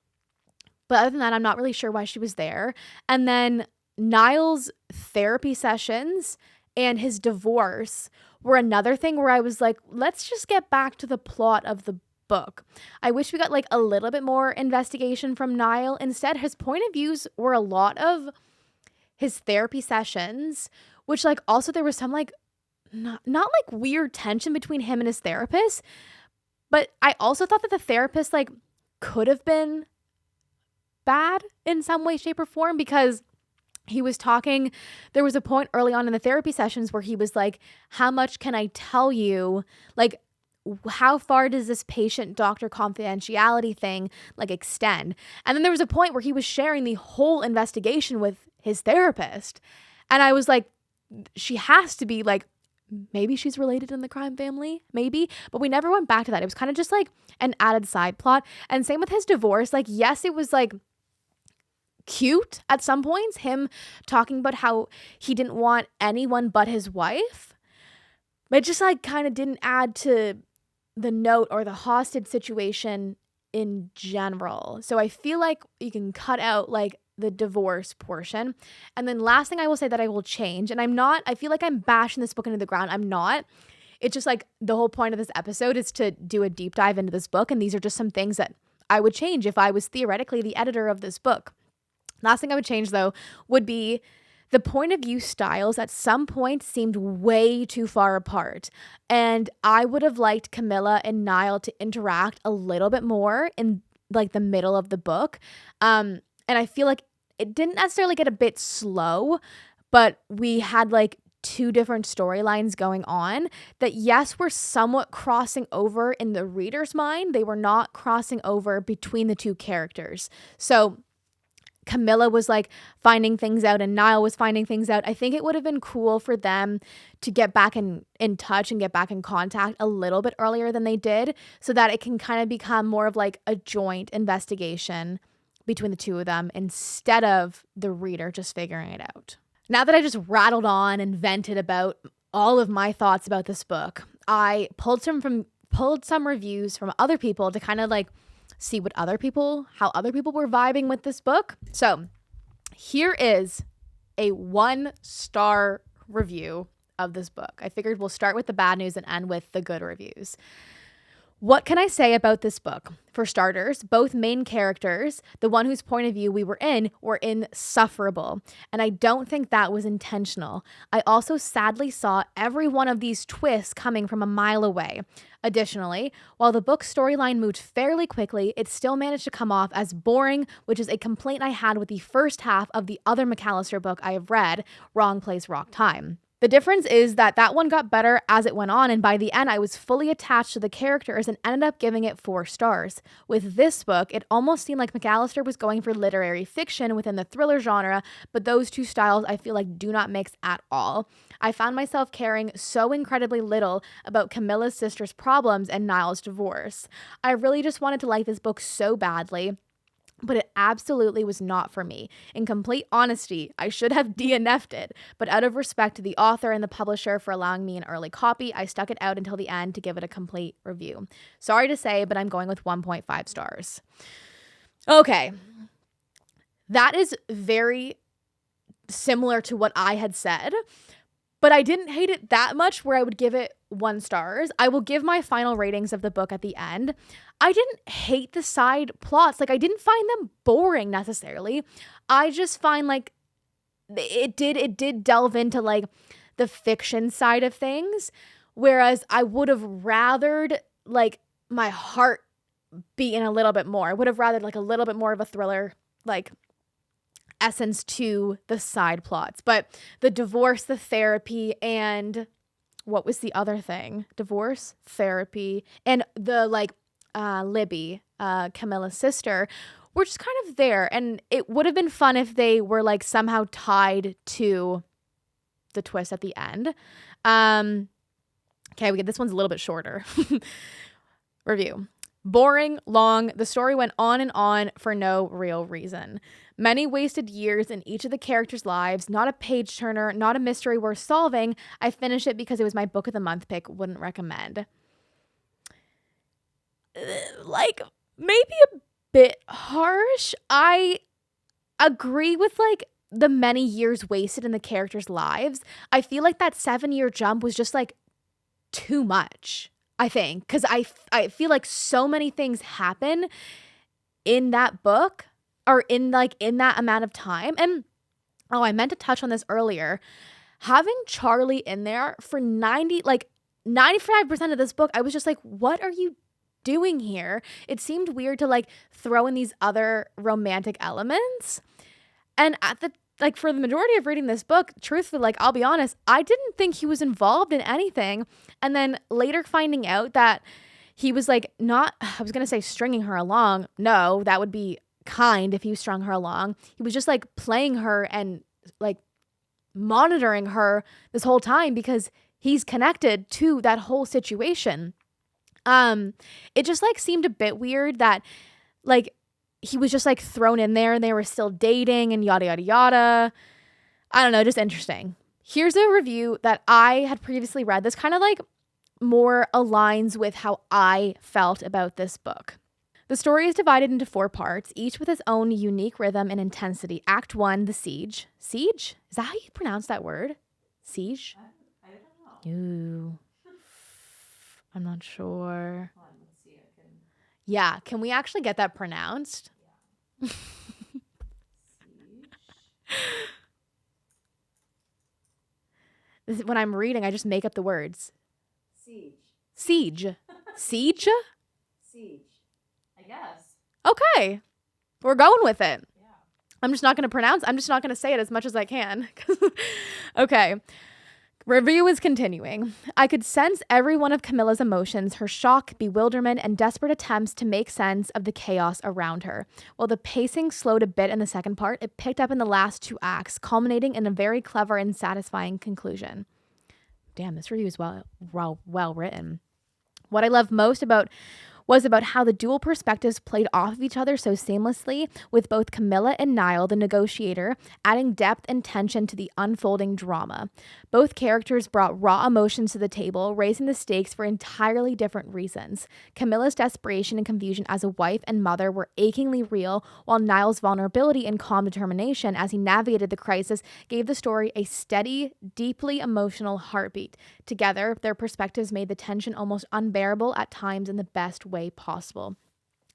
But other than that, I'm not really sure why she was there. And then Niall's therapy sessions and his divorce were another thing where I was like, let's just get back to the plot of the book. I wish we got like a little bit more investigation from Niall. Instead, his point of views were a lot of his therapy sessions, which like also there was some like not like weird tension between him and his therapist. But I also thought that the therapist like could have been bad in some way, shape, or form, because he was talking, there was a point early on in the therapy sessions where he was like, how much can I tell you? Like, how far does this patient-doctor confidentiality thing like extend? And then there was a point where he was sharing the whole investigation with his therapist. And I was like, she has to be like, maybe she's related in the crime family, maybe. But we never went back to that. It was kind of just like an added side plot. And same with his divorce. Like, yes, it was like cute at some points, him talking about how he didn't want anyone but his wife. But it just like kind of didn't add to the note or the hostage situation in general. So I feel like you can cut out like the divorce portion. And then last thing I will say that I will change, and I feel like I'm bashing this book into the ground. I'm not. It's just like the whole point of this episode is to do a deep dive into this book. And these are just some things that I would change if I was theoretically the editor of this book. Last thing I would change though would be the point of view styles at some point seemed way too far apart. And I would have liked Camilla and Niall to interact a little bit more in like the middle of the book. And I feel like it didn't necessarily get a bit slow, but we had like two different storylines going on that, yes, were somewhat crossing over in the reader's mind. They were not crossing over between the two characters. So Camilla was like finding things out and Niall was finding things out. I think it would have been cool for them to get back in touch and get back in contact a little bit earlier than they did, so that it can kind of become more of like a joint investigation between the two of them instead of the reader just figuring it out. Now that I just rattled on and vented about all of my thoughts about this book, I pulled some reviews from other people to kind of like see how other people were vibing with this book. So here is a 1-star review of this book. I figured we'll start with the bad news and end with the good reviews. What can I say about this book? For starters, both main characters, the one whose point of view we were insufferable. And I don't think that was intentional. I also sadly saw every one of these twists coming from a mile away. Additionally, while the book's storyline moved fairly quickly, it still managed to come off as boring, which is a complaint I had with the first half of the other McAllister book I have read, Wrong Place, Wrong Time. The difference is that one got better as it went on, and by the end, I was fully attached to the characters and ended up giving it 4 stars. With this book, it almost seemed like McAllister was going for literary fiction within the thriller genre, but those two styles I feel like do not mix at all. I found myself caring so incredibly little about Camilla's sister's problems and Niall's divorce. I really just wanted to like this book so badly, but it absolutely was not for me. In complete honesty, I should have DNF'd it, but out of respect to the author and the publisher for allowing me an early copy, I stuck it out until the end to give it a complete review. Sorry to say, but I'm going with 1.5 stars. Okay. That is very similar to what I had said, but I didn't hate it that much where I would give it 1 stars. I will give my final ratings of the book at the end. I didn't hate the side plots. Like, I didn't find them boring necessarily. I just find like it did delve into like the fiction side of things, whereas I would have rathered like my heart beating a little bit more. I would have rathered like a little bit more of a thriller like essence to the side plots. But the divorce, the therapy, and what was the other thing? Divorce, therapy, and the like Libby, Camilla's sister, were just kind of there. And it would have been fun if they were like somehow tied to the twist at the end. Okay, this one's a little bit shorter. Review. Boring, long, the story went on and on for no real reason. Many wasted years in each of the characters' lives, not a page turner, not a mystery worth solving. I finished it because it was my book of the month pick, wouldn't recommend. Like, maybe a bit harsh. I agree with like the many years wasted in the characters' lives. I feel like that 7-year jump was just like too much, I think, because I feel like so many things happen in that book or in that amount of time. And I meant to touch on this earlier. Having Charlie in there for 95% of this book, I was just like, what are you doing here? It seemed weird to like throw in these other romantic elements. And for the majority of reading this book, truthfully, like, I'll be honest, I didn't think he was involved in anything. And then later finding out that he was like not, I was going to say stringing her along. No, that would be kind if he strung her along. He was just like playing her and like monitoring her this whole time because he's connected to that whole situation. It just like seemed a bit weird that like he was just like thrown in there and they were still dating and yada, yada, yada. I don't know, just interesting. Here's a review that I had previously read. This kind of like more aligns with how I felt about this book. The story is divided into 4 parts, each with its own unique rhythm and intensity. Act 1, the siege. Siege? Is that how you pronounce that word? Siege?
I don't know.
Ooh. I'm not sure.
Hold on, let's see.
Yeah, can we actually get that pronounced?
Yeah.
This is, when I'm reading, I just make up the words.
Siege.
Siege. Siege?
Siege. I guess.
Okay. We're going with it.
Yeah.
I'm just not going to say it as much as I can. Okay. Review is continuing. I could sense every one of Camilla's emotions, her shock, bewilderment, and desperate attempts to make sense of the chaos around her. While the pacing slowed a bit in the second part, it picked up in the last 2 acts, culminating in a very clever and satisfying conclusion. Damn, this review is well written. What I love most was about how the dual perspectives played off of each other so seamlessly, with both Camilla and Niall, the negotiator, adding depth and tension to the unfolding drama. Both characters brought raw emotions to the table, raising the stakes for entirely different reasons. Camilla's desperation and confusion as a wife and mother were achingly real, while Niall's vulnerability and calm determination as he navigated the crisis gave the story a steady, deeply emotional heartbeat. Together, their perspectives made the tension almost unbearable at times in the best way possible.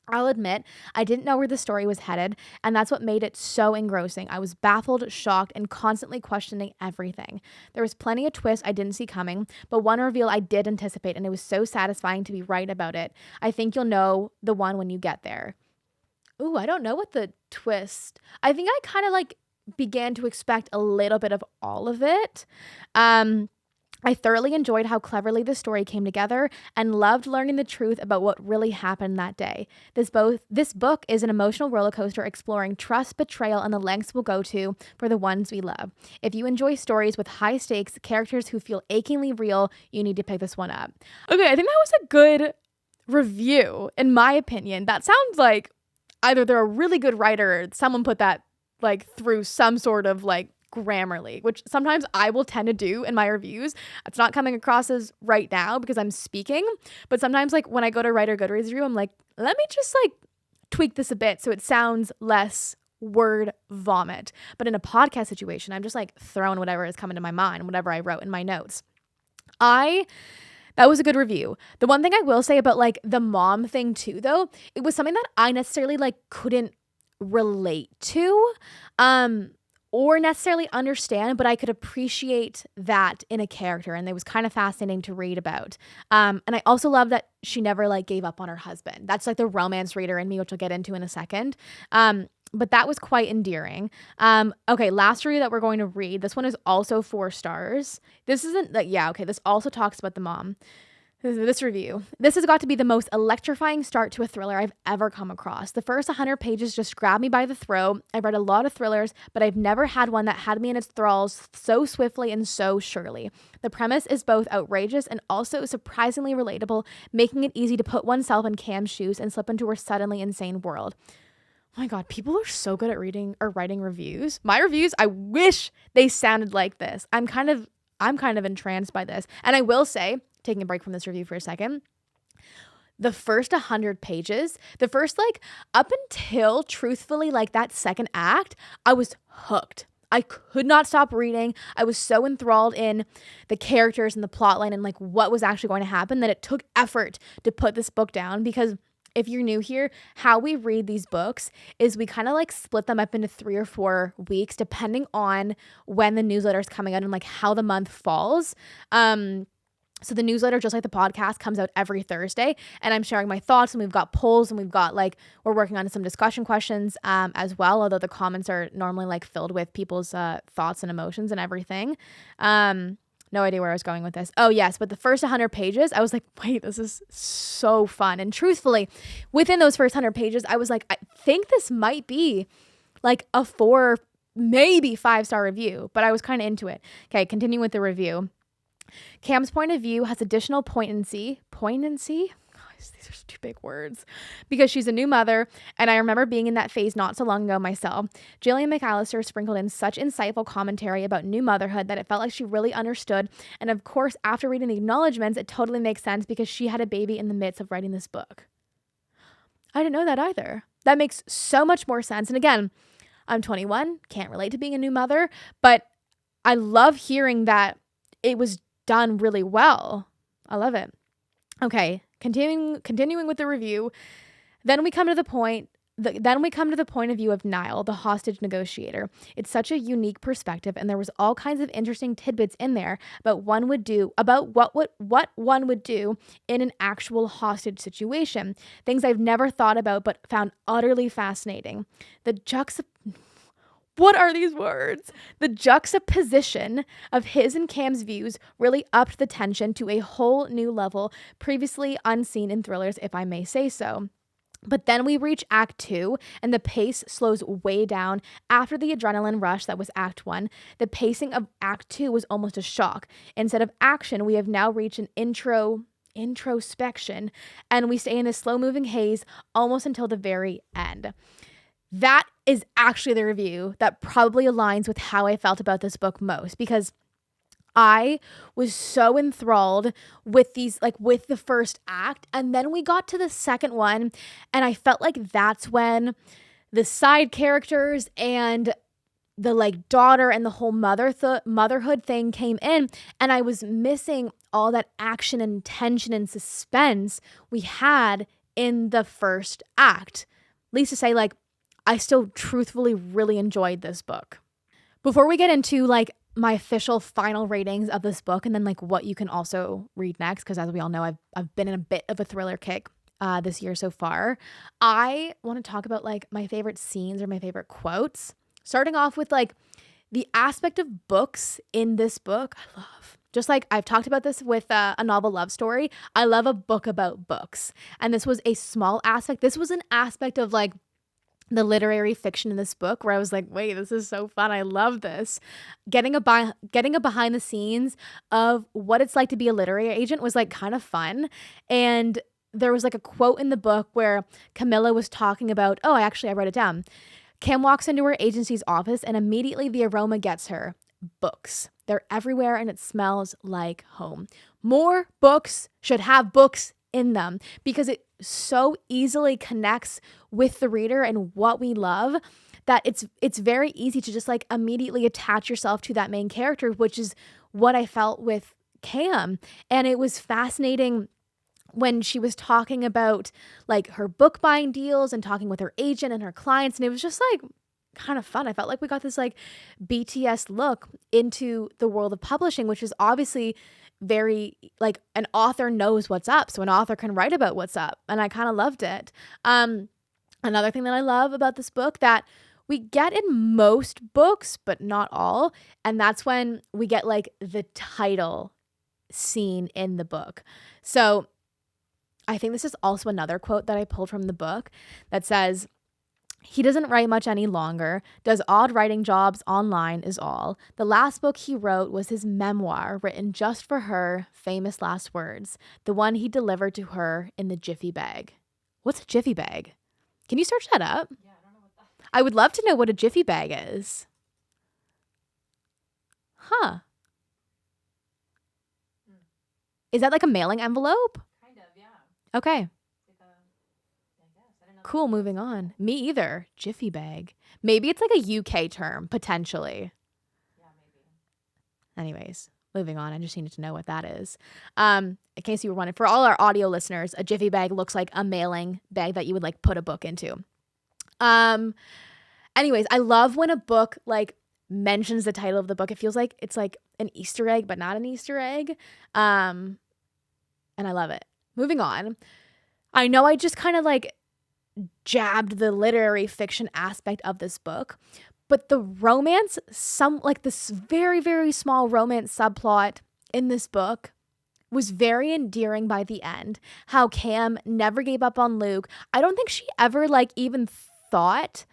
I'll admit, I didn't know where the story was headed, and that's what made it so engrossing. I was baffled, shocked, and constantly questioning everything. There was plenty of twists I didn't see coming, but one reveal I did anticipate, and it was so satisfying to be right about it. I think you'll know the one when you get there. Ooh, I don't know what the twist. I think I kind of like began to expect a little bit of all of it. I thoroughly enjoyed how cleverly the story came together and loved learning the truth about what really happened that day. This book is an emotional roller coaster exploring trust, betrayal, and the lengths we'll go to for the ones we love. If you enjoy stories with high stakes, characters who feel achingly real, you need to pick this one up. Okay, I think that was a good review, in my opinion. That sounds like either they're a really good writer or someone put that like through some sort of like Grammarly, which sometimes I will tend to do in my reviews. It's not coming across as right now because I'm speaking, but sometimes like when I go to write a Goodreads review, I'm like, let me just like tweak this a bit so it sounds less word vomit. But in a podcast situation, I'm just like throwing whatever is coming to my mind, whatever I wrote in my notes. That was a good review. The one thing I will say about like the mom thing too, though, it was something that I necessarily like couldn't relate to or necessarily understand, but I could appreciate that in a character, and it was kind of fascinating to read about. And I also love that she never like gave up on her husband. That's like the romance reader in me, which I'll get into in a second. But that was quite endearing. Okay, last review that we're going to read. This one is also 4 stars. This isn't like, yeah, okay, this also talks about the mom. This review. This has got to be the most electrifying start to a thriller I've ever come across. The first 100 pages just grabbed me by the throat. I've read a lot of thrillers, but I've never had one that had me in its thralls so swiftly and so surely. The premise is both outrageous and also surprisingly relatable, making it easy to put oneself in Cam's shoes and slip into her suddenly insane world. Oh my God, people are so good at reading or writing reviews. My reviews, I wish they sounded like this. I'm kind of entranced by this. And I will say, taking a break from this review for a second, the first 100 pages, the first like up until truthfully like that second act, I was hooked. I could not stop reading. I was so enthralled in the characters and the plotline and like what was actually going to happen that it took effort to put this book down. Because if you're new here, how we read these books is we kind of like split them up into 3 or 4 weeks, depending on when the newsletter is coming out and like how the month falls. So the newsletter, just like the podcast, comes out every Thursday, and I'm sharing my thoughts, and we've got polls, and we've got like, we're working on some discussion questions as well, although the comments are normally like filled with people's thoughts and emotions and everything. No idea where I was going with this. Oh yes, but the first 100 pages, I was like, wait, this is so fun. And truthfully, within those first 100 pages, I was like, I think this might be like a 4, maybe 5-star review, but I was kind of into it. Okay, continuing with the review. Cam's point of view has additional poignancy. Poignancy? Guys, these are 2 big words. Because she's a new mother, and I remember being in that phase not so long ago myself. Jillian McAllister sprinkled in such insightful commentary about new motherhood that it felt like she really understood. And of course, after reading the acknowledgements, it totally makes sense because she had a baby in the midst of writing this book. I didn't know that either. That makes so much more sense. And again, I'm 21, can't relate to being a new mother, but I love hearing that it was done really well. I love it. Okay, continuing with the review. Then we come to the point of view of Niall, the hostage negotiator. It's such a unique perspective, and there was all kinds of interesting tidbits in there about what one would do in an actual hostage situation. Things I've never thought about but found utterly fascinating. What are these words? The juxtaposition of his and Cam's views really upped the tension to a whole new level, previously unseen in thrillers, if I may say so. But then we reach Act 2, and the pace slows way down after the adrenaline rush that was Act 1. The pacing of Act 2 was almost a shock. Instead of action, we have now reached an introspection, and we stay in this slow-moving haze almost until the very end. That is actually the review that probably aligns with how I felt about this book most, because I was so enthralled with with the first act, and then we got to the second one, and I felt like that's when the side characters and the like daughter and the whole motherhood thing came in, and I was missing all that action and tension and suspense we had in the first act. At least to say, like, I still truthfully really enjoyed this book. Before we get into like my official final ratings of this book and then like what you can also read next, because as we all know, I've been in a bit of a thriller kick this year so far, I want to talk about like my favorite scenes or my favorite quotes. Starting off with like the aspect of books in this book, I love. Just like I've talked about this with a novel love story, I love a book about books. And this was a small aspect. This was an aspect of like the literary fiction in this book where I was like, wait, this is so fun. I love this. Getting a behind the scenes of what it's like to be a literary agent was like kind of fun. And there was like a quote in the book where Camilla was talking about, I wrote it down. Cam walks into her agency's office and immediately the aroma gets her. Books. They're everywhere and it smells like home. More books should have books in them because it so easily connects with the reader and what we love that it's very easy to just like immediately attach yourself to that main character, which is what I felt with Cam. And it was fascinating when she was talking about like her book buying deals and talking with her agent and her clients. And it was just like kind of fun. I felt like we got this like BTS look into the world of publishing, which is obviously very like an author knows what's up. So an author can write about what's up. And I kind of loved it. Another thing that I love about this book that we get in most books, but not all. And that's when we get like the title scene in the book. So I think this is also another quote that I pulled from the book that says, "He doesn't write much any longer, does odd writing jobs online is all. The last book he wrote was his memoir, written just for her, famous last words, the one he delivered to her in the Jiffy bag." What's a Jiffy bag? Can you search that up?
Yeah, I don't know what that.
I would love to know what a Jiffy bag is. Huh. Is that like a mailing envelope?
Kind of, yeah.
Okay.
Like I guess. I don't know.
Cool, moving on. Me either. Jiffy bag. Maybe it's like a UK term, potentially.
Yeah, maybe.
Anyways, moving on. I just needed to know what that is. In case you were wondering, for all our audio listeners, a Jiffy bag looks like a mailing bag that you would like put a book into. Anyways, I love when a book like mentions the title of the book. It feels like it's like an Easter egg, but not an Easter egg. And I love it. Moving on. I know I just kind of like jabbed the literary fiction aspect of this book, but the romance, this very, very small romance subplot in this book was very endearing by the end. How Cam never gave up on Luke. I don't think she ever like even thought,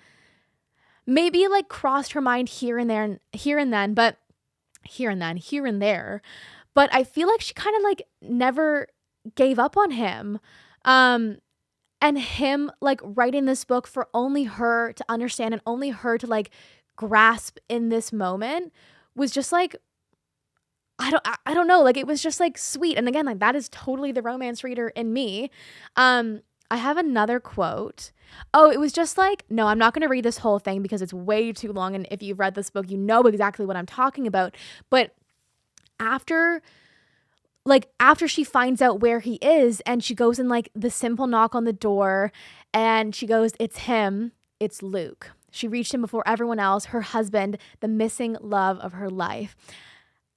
maybe it like crossed her mind here and there, here and there. But I feel like she kind of like never gave up on him. And him like writing this book for only her to understand and only her to like grasp in this moment was just like, I don't know, like it was just like sweet. And again, like that is totally the romance reader in me. I have another quote. Oh, it was just like, no, I'm not going to read this whole thing because it's way too long. And if you've read this book, you know exactly what I'm talking about. But after she finds out where he is and she goes in like the simple knock on the door and she goes, "It's him, it's Luke. She reached him before everyone else, her husband, the missing love of her life."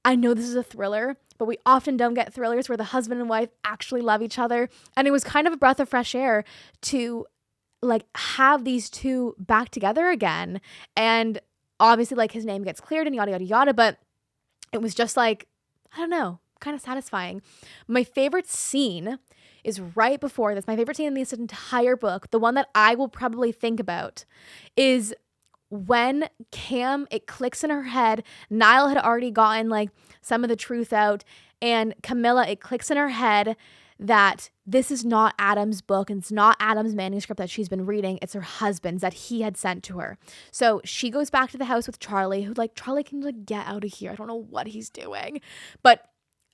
I know this is a thriller, but we often don't get thrillers where the husband and wife actually love each other. And it was kind of a breath of fresh air to like have these two back together again. And obviously like his name gets cleared and yada, yada, yada. But it was just like, I don't know, kind of satisfying. My favorite scene is right before this. My favorite scene in this entire book, the one that I will probably think about, is when Cam, it clicks in her head. Niall had already gotten like some of the truth out, and Camilla, it clicks in her head that this is not Adam's book and it's not Adam's manuscript that she's been reading. It's her husband's that he had sent to her. So she goes back to the house with Charlie, who like, "Charlie can like get out of here. I don't know what he's doing." But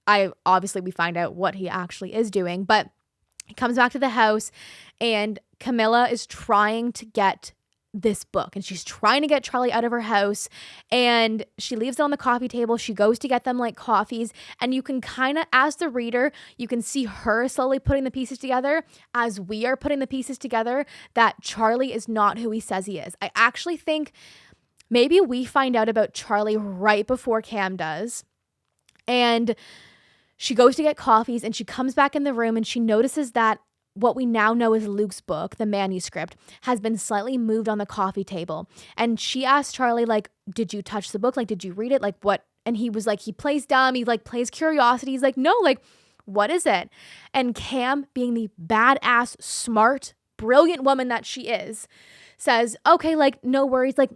we find out what he actually is doing. But he comes back to the house and Camilla is trying to get this book and she's trying to get Charlie out of her house, and she leaves it on the coffee table. She goes to get them like coffees, and you can kind of, as the reader, you can see her slowly putting the pieces together as we are putting the pieces together that Charlie is not who he says he is. I actually think maybe we find out about Charlie right before Cam does, and she goes to get coffees and she comes back in the room and she notices that what we now know is Luke's book, the manuscript, has been slightly moved on the coffee table. And she asked Charlie, like, "Did you touch the book? Like, did you read it? Like, what?" And he was like, he plays dumb. He like plays curiosity. He's like, "No, like, what is it?" And Cam, being the badass, smart, brilliant woman that she is, says, "Okay, like, no worries. Like,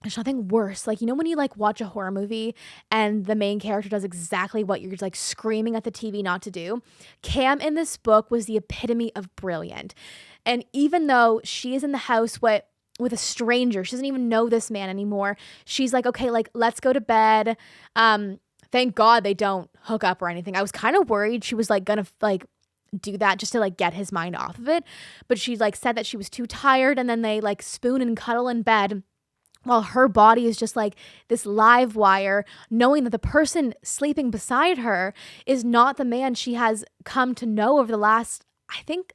there's nothing worse. Like, you know when you like watch a horror movie and the main character does exactly what you're like screaming at the TV not to do? Cam in this book was the epitome of brilliant. And even though she is in the house with a stranger, she doesn't even know this man anymore. She's like, "Okay, like, let's go to bed." Thank God they don't hook up or anything. I was kind of worried she was like gonna like do that just to like get his mind off of it. But she like said that she was too tired, and then they like spoon and cuddle in bed while her body is just like this live wire, knowing that the person sleeping beside her is not the man she has come to know over the last, I think,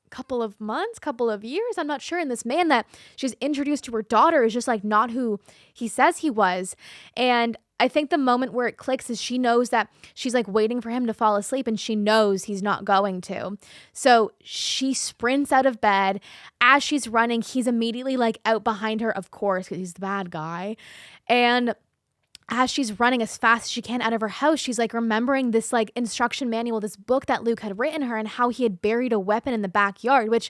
couple of months, couple of years, I'm not sure. And this man that she's introduced to her daughter is just like not who he says he was. And I think the moment where it clicks is she knows that she's like waiting for him to fall asleep, and she knows he's not going to. So she sprints out of bed. As she's running, he's immediately like out behind her, of course, because he's the bad guy. And as she's running as fast as she can out of her house, she's like remembering this like instruction manual, this book that Luke had written her, and how he had buried a weapon in the backyard, which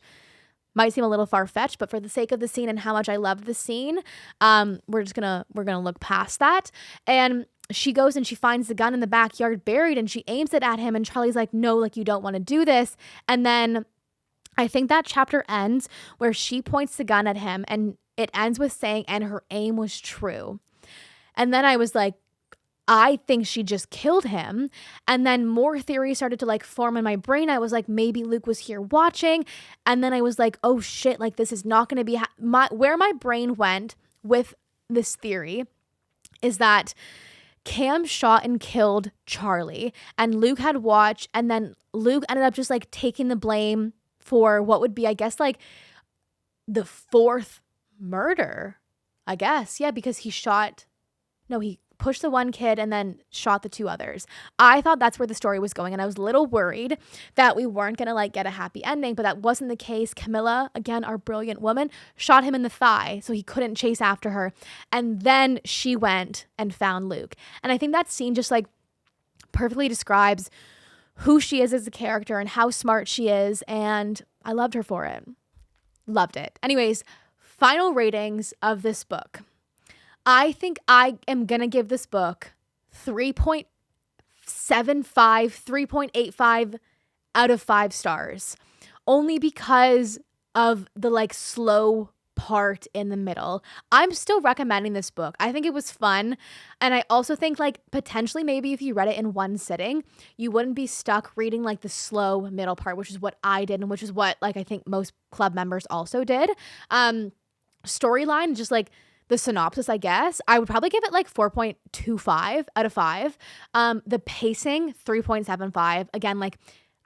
might seem a little far-fetched, but for the sake of the scene and how much I loved the scene, we're gonna look past that. And she goes and she finds the gun in the backyard buried, and she aims it at him, and Charlie's like, no, like, you don't want to do this. And then I think that chapter ends where she points the gun at him, and it ends with saying, and her aim was true. And then I was like, I think she just killed him. And then more theories started to like form in my brain. I was like, maybe Luke was here watching. And then I was like, oh shit, like this is not going to be where my brain went with this theory is that Cam shot and killed Charlie, and Luke had watched, and then Luke ended up just like taking the blame for what would be, I guess, like the fourth murder, I guess. Yeah, because he pushed the one kid and then shot the two others. I thought that's where the story was going, and I was a little worried that we weren't going to like get a happy ending, but that wasn't the case. Camilla, again, our brilliant woman, shot him in the thigh so he couldn't chase after her. And then she went and found Luke. And I think that scene just like perfectly describes who she is as a character and how smart she is, and I loved her for it. Loved it. Anyways, final ratings of this book. I think I am going to give this book 3.75, 3.85 out of 5 stars. Only because of the like slow part in the middle. I'm still recommending this book. I think it was fun. And I also think like potentially maybe if you read it in one sitting, you wouldn't be stuck reading like the slow middle part, which is what I did, and which is what like I think most club members also did. Storyline, just like the synopsis, I guess, I would probably give it like 4.25 out of 5. The pacing, 3.75. Again, like,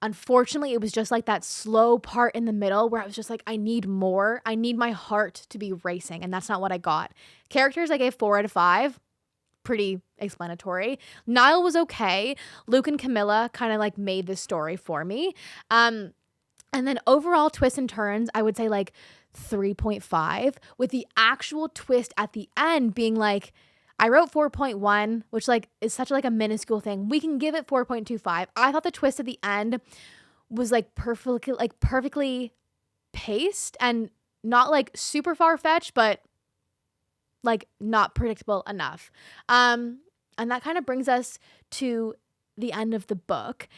unfortunately, it was just like that slow part in the middle where I was just like, I need more. I need my heart to be racing, and that's not what I got. Characters, I gave 4 out of 5. Pretty explanatory. Niall was okay. Luke and Camilla kind of like made this story for me. And then overall twists and turns, I would say like 3.5, with the actual twist at the end being like, I wrote 4.1, which like is such like a minuscule thing. We can give it 4.25. I thought the twist at the end was like perfectly paced and not like super far-fetched, but like not predictable enough. And that kind of brings us to the end of the book.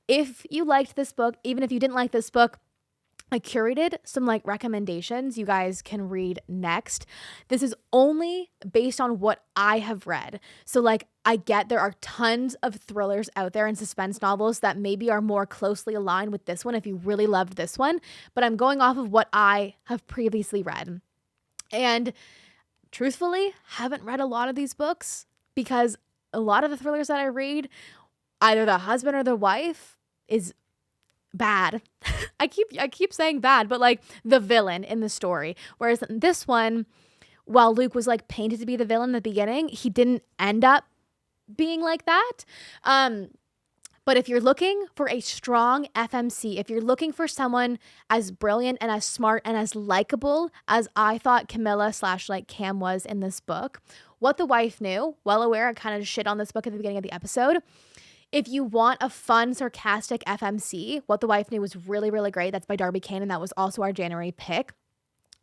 If you liked this book, even if you didn't like this book, I curated some like recommendations you guys can read next. This is only based on what I have read. So like I get there are tons of thrillers out there and suspense novels that maybe are more closely aligned with this one if you really loved this one, but I'm going off of what I have previously read. And truthfully, haven't read a lot of these books because a lot of the thrillers that I read, either the husband or the wife is bad. I keep saying bad, but like the villain in the story. Whereas in this one, while Luke was like painted to be the villain in the beginning, he didn't end up being like that. But if you're looking for a strong FMC, if you're looking for someone as brilliant and as smart and as likable as I thought Camilla / like Cam was in this book, What the Wife Knew, well aware I kind of shit on this book at the beginning of the episode. If you want a fun, sarcastic FMC, What the Wife Knew was really, really great. That's by Darby Kane, and that was also our January pick.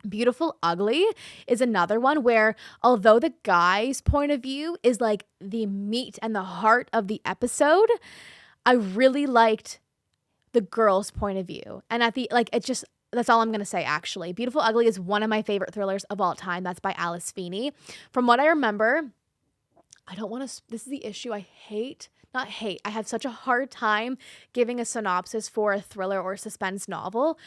Beautiful Ugly is another one where, although the guy's point of view is like the meat and the heart of the episode, I really liked the girl's point of view. And at the, like, it's just, that's all I'm going to say, actually. Beautiful Ugly is one of my favorite thrillers of all time. That's by Alice Feeney. From what I remember, I don't want to, this is the issue I hate. not hate. I have such a hard time giving a synopsis for a thriller or suspense novel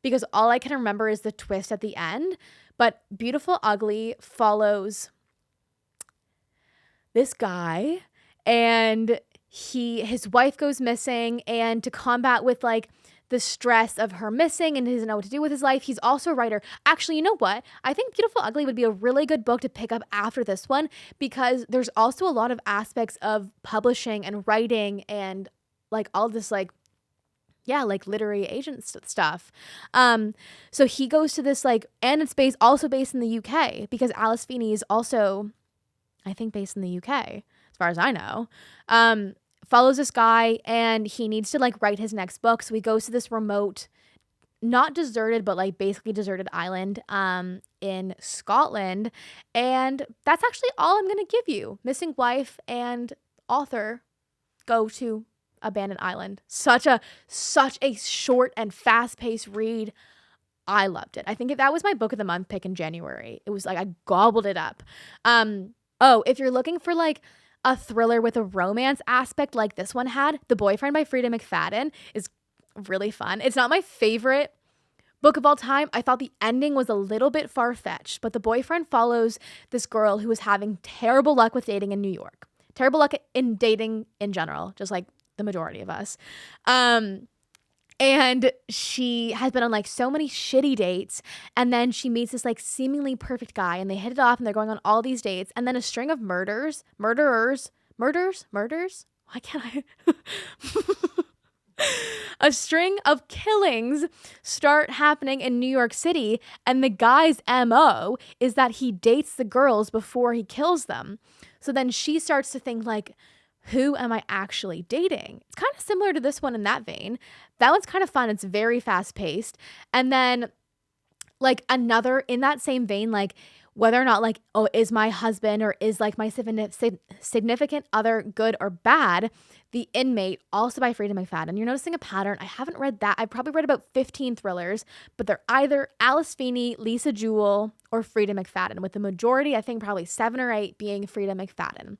because all I can remember is the twist at the end. But Beautiful Ugly follows this guy, and his wife goes missing, and to combat with like the stress of her missing and he doesn't know what to do with his life, he's also a writer. Actually, you know what? I think Beautiful Ugly would be a really good book to pick up after this one because there's also a lot of aspects of publishing and writing and like all this like literary agent stuff. So he goes to this like, and it's also based in the UK because Alice Feeney is also, I think, based in the UK as far as I know. Follows this guy and he needs to like write his next book. So he goes to this remote, not deserted, but like basically deserted island in Scotland. And that's actually all I'm going to give you. Missing wife and author go to abandoned island. Such a short and fast-paced read. I loved it. I think that was my book of the month pick in January. It was like I gobbled it up. If you're looking for like a thriller with a romance aspect like this one had, The Boyfriend by Frida McFadden is really fun. It's not my favorite book of all time. I thought the ending was a little bit far-fetched, but The Boyfriend follows this girl who is having terrible luck with dating in New York. Terrible luck in dating in general, just like the majority of us. And she has been on like so many shitty dates. And then she meets this like seemingly perfect guy and they hit it off and they're going on all these dates. And then a string of murders. Why can't I? A string of killings start happening in New York City. And the guy's MO is that he dates the girls before he kills them. So then she starts to think like, who am I actually dating? It's kind of similar to this one in that vein. That one's kind of fun. It's very fast paced. And then like another in that same vein, like whether or not like, oh, is my husband or is like my significant other good or bad? The Inmate, also by Frida McFadden. You're noticing a pattern. I haven't read that. I've probably read about 15 thrillers, but they're either Alice Feeney, Lisa Jewell, or Frida McFadden, with the majority, I think probably 7 or 8 being Frida McFadden.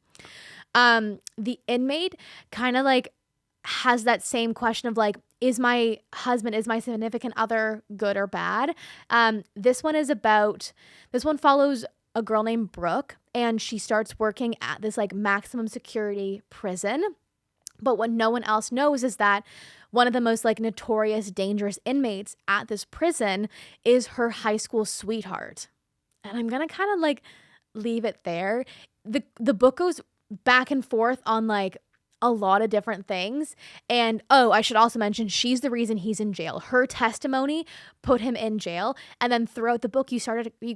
The Inmate kind of like has that same question of like, is my husband, is my significant other good or bad? This one follows a girl named Brooke and she starts working at this like maximum security prison. But what no one else knows is that one of the most like notorious, dangerous inmates at this prison is her high school sweetheart. And I'm going to kind of like leave it there. The book goes back and forth on like a lot of different things. And I should also mention she's the reason he's in jail. Her testimony put him in jail. And then throughout the book, you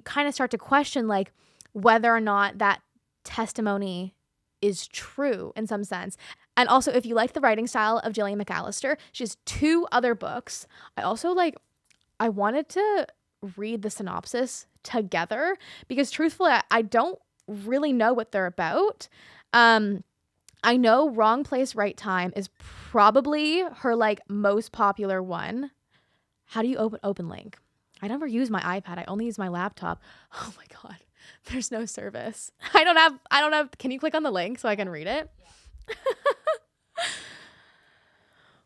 kind of start to question like whether or not that testimony is true in some sense. And also, if you like the writing style of Jillian McAllister, she has 2 other books. I wanted to read the synopsis together because truthfully, I don't really know what they're about. I know Wrong Place, Right Time is probably her like most popular one. How do you open link? I never use my iPad. I only use my laptop. Oh my God. There's no service. I don't have, can you click on the link so I can read it? Yeah.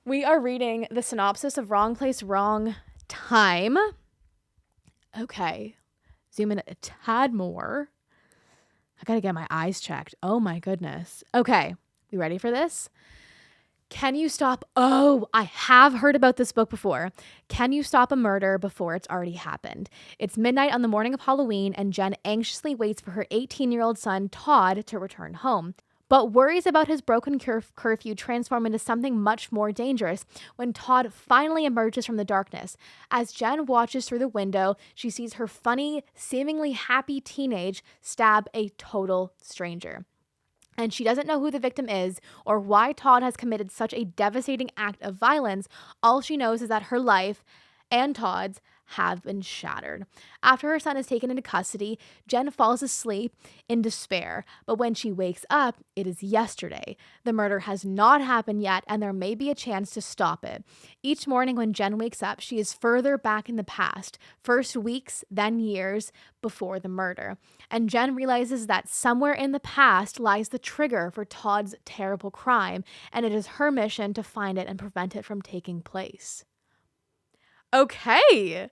We are reading the synopsis of Wrong Place, Wrong Time. Okay. Zoom in a tad more. I gotta get my eyes checked. Oh my goodness. Okay. You ready for this? Can you stop? Oh, I have heard about this book before. Can you stop a murder before it's already happened? It's midnight on the morning of Halloween, and Jen anxiously waits for her 18-year-old son, Todd, to return home. But worries about his broken curfew transform into something much more dangerous when Todd finally emerges from the darkness. As Jen watches through the window, she sees her funny, seemingly happy teenage stab a total stranger. And she doesn't know who the victim is or why Todd has committed such a devastating act of violence. All she knows is that her life and Todd's have been shattered. After her son is taken into custody, Jen falls asleep in despair, but when she wakes up, it is yesterday. The murder has not happened yet, and there may be a chance to stop it. Each morning when Jen wakes up, she is further back in the past, first weeks, then years before the murder. And Jen realizes that somewhere in the past lies the trigger for Todd's terrible crime, and it is her mission to find it and prevent it from taking place. Okay.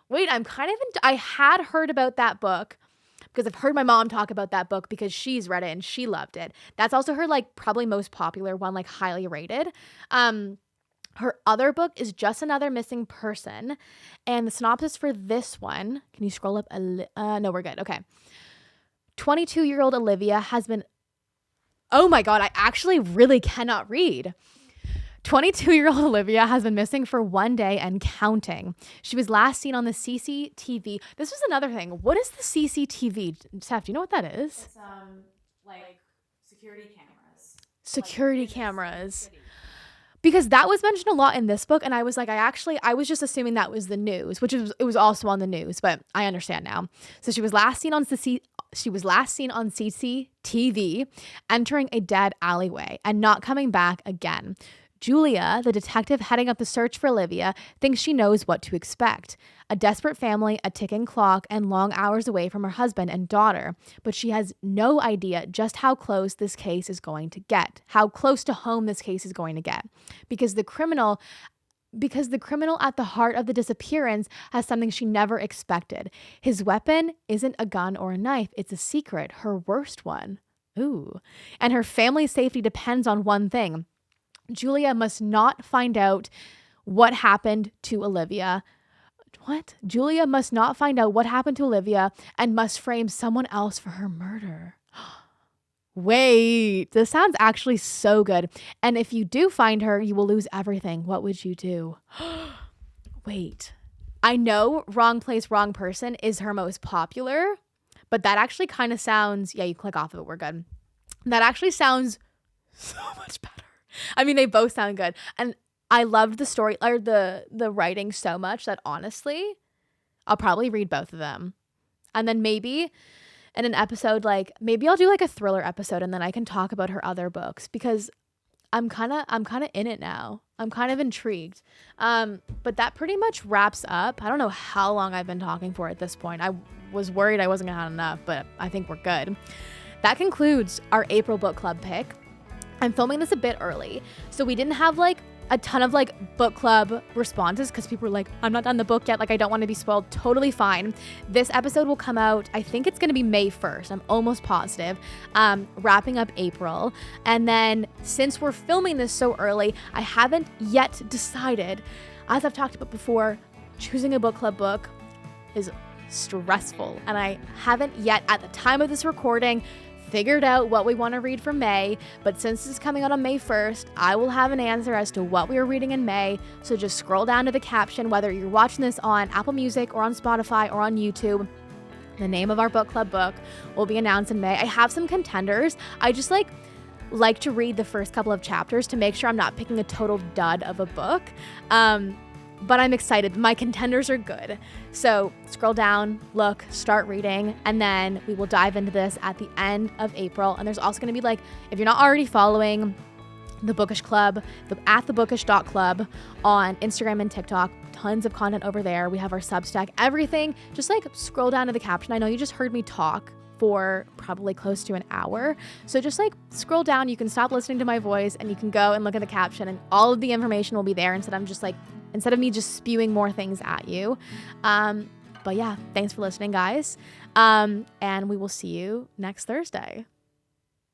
Wait, I had heard about that book because I've heard my mom talk about that book because she's read it and she loved it. That's also her like probably most popular one, like highly rated. Her other book is Just Another Missing Person. And the synopsis for this one, can you scroll up? No, we're good. Okay. 22-year-old Olivia has been, oh my God, I actually really cannot read. 22-year-old Olivia has been missing for 1 day and counting. She was last seen on the CCTV. This was another thing. What is the CCTV? Steph, do you know what that is?
It's like security cameras.
Security cameras. Because that was mentioned a lot in this book, and I was like, I was just assuming that was the news, which it was also on the news, but I understand now. So she was last seen on CCTV, entering a dead alleyway and not coming back again. Julia, the detective heading up the search for Olivia, thinks she knows what to expect. A desperate family, a ticking clock, and long hours away from her husband and daughter. But she has no idea just how close this case is going to get, how close to home this case is going to get. Because the criminal at the heart of the disappearance has something she never expected. His weapon isn't a gun or a knife, it's a secret, her worst one. Ooh. And her family's safety depends on one thing. Julia must not find out what happened to Olivia. What? Julia must not find out what happened to Olivia and must frame someone else for her murder. Wait, this sounds actually so good. And if you do find her, you will lose everything. What would you do? Wait, I know Wrong Place, Wrong Person is her most popular, but that actually kind of sounds, yeah, you click off of it, we're good. That actually sounds so much better. I mean, they both sound good. And I loved the story or the writing so much that honestly, I'll probably read both of them. And then maybe in an episode, like maybe I'll do like a thriller episode and then I can talk about her other books because I'm kind of in it now. I'm kind of intrigued. But that pretty much wraps up. I don't know how long I've been talking for at this point. I was worried I wasn't gonna have enough, but I think we're good. That concludes our April book club pick. I'm filming this a bit early, so we didn't have like a ton of like book club responses because people were like, I'm not done the book yet, like I don't want to be spoiled. Totally fine. This episode will come out, I think it's going to be May 1st. I'm almost positive. Wrapping up April. And then since we're filming this so early, I haven't yet decided. As I've talked about before, choosing a book club book is stressful. And I haven't yet, at the time of this recording, figured out what we want to read for May, but since it's coming out on May 1st, I will have an answer as to what we are reading in May, so just scroll down to the caption, whether you're watching this on Apple Music or on Spotify or on YouTube. The name of our book club book will be announced in May. I have some contenders. I just like to read the first couple of chapters to make sure I'm not picking a total dud of a book. But I'm excited. My contenders are good. So scroll down, look, start reading, and then we will dive into this at the end of April. And there's also going to be like, if you're not already following the Bookish Club, at thebookish.club on Instagram and TikTok, tons of content over there. We have our Substack, everything. Just like scroll down to the caption. I know you just heard me talk for probably close to an hour. So just like scroll down, you can stop listening to my voice and you can go and look at the caption and all of the information will be there instead of me just spewing more things at you. But yeah, thanks for listening, guys. And we will see you next Thursday.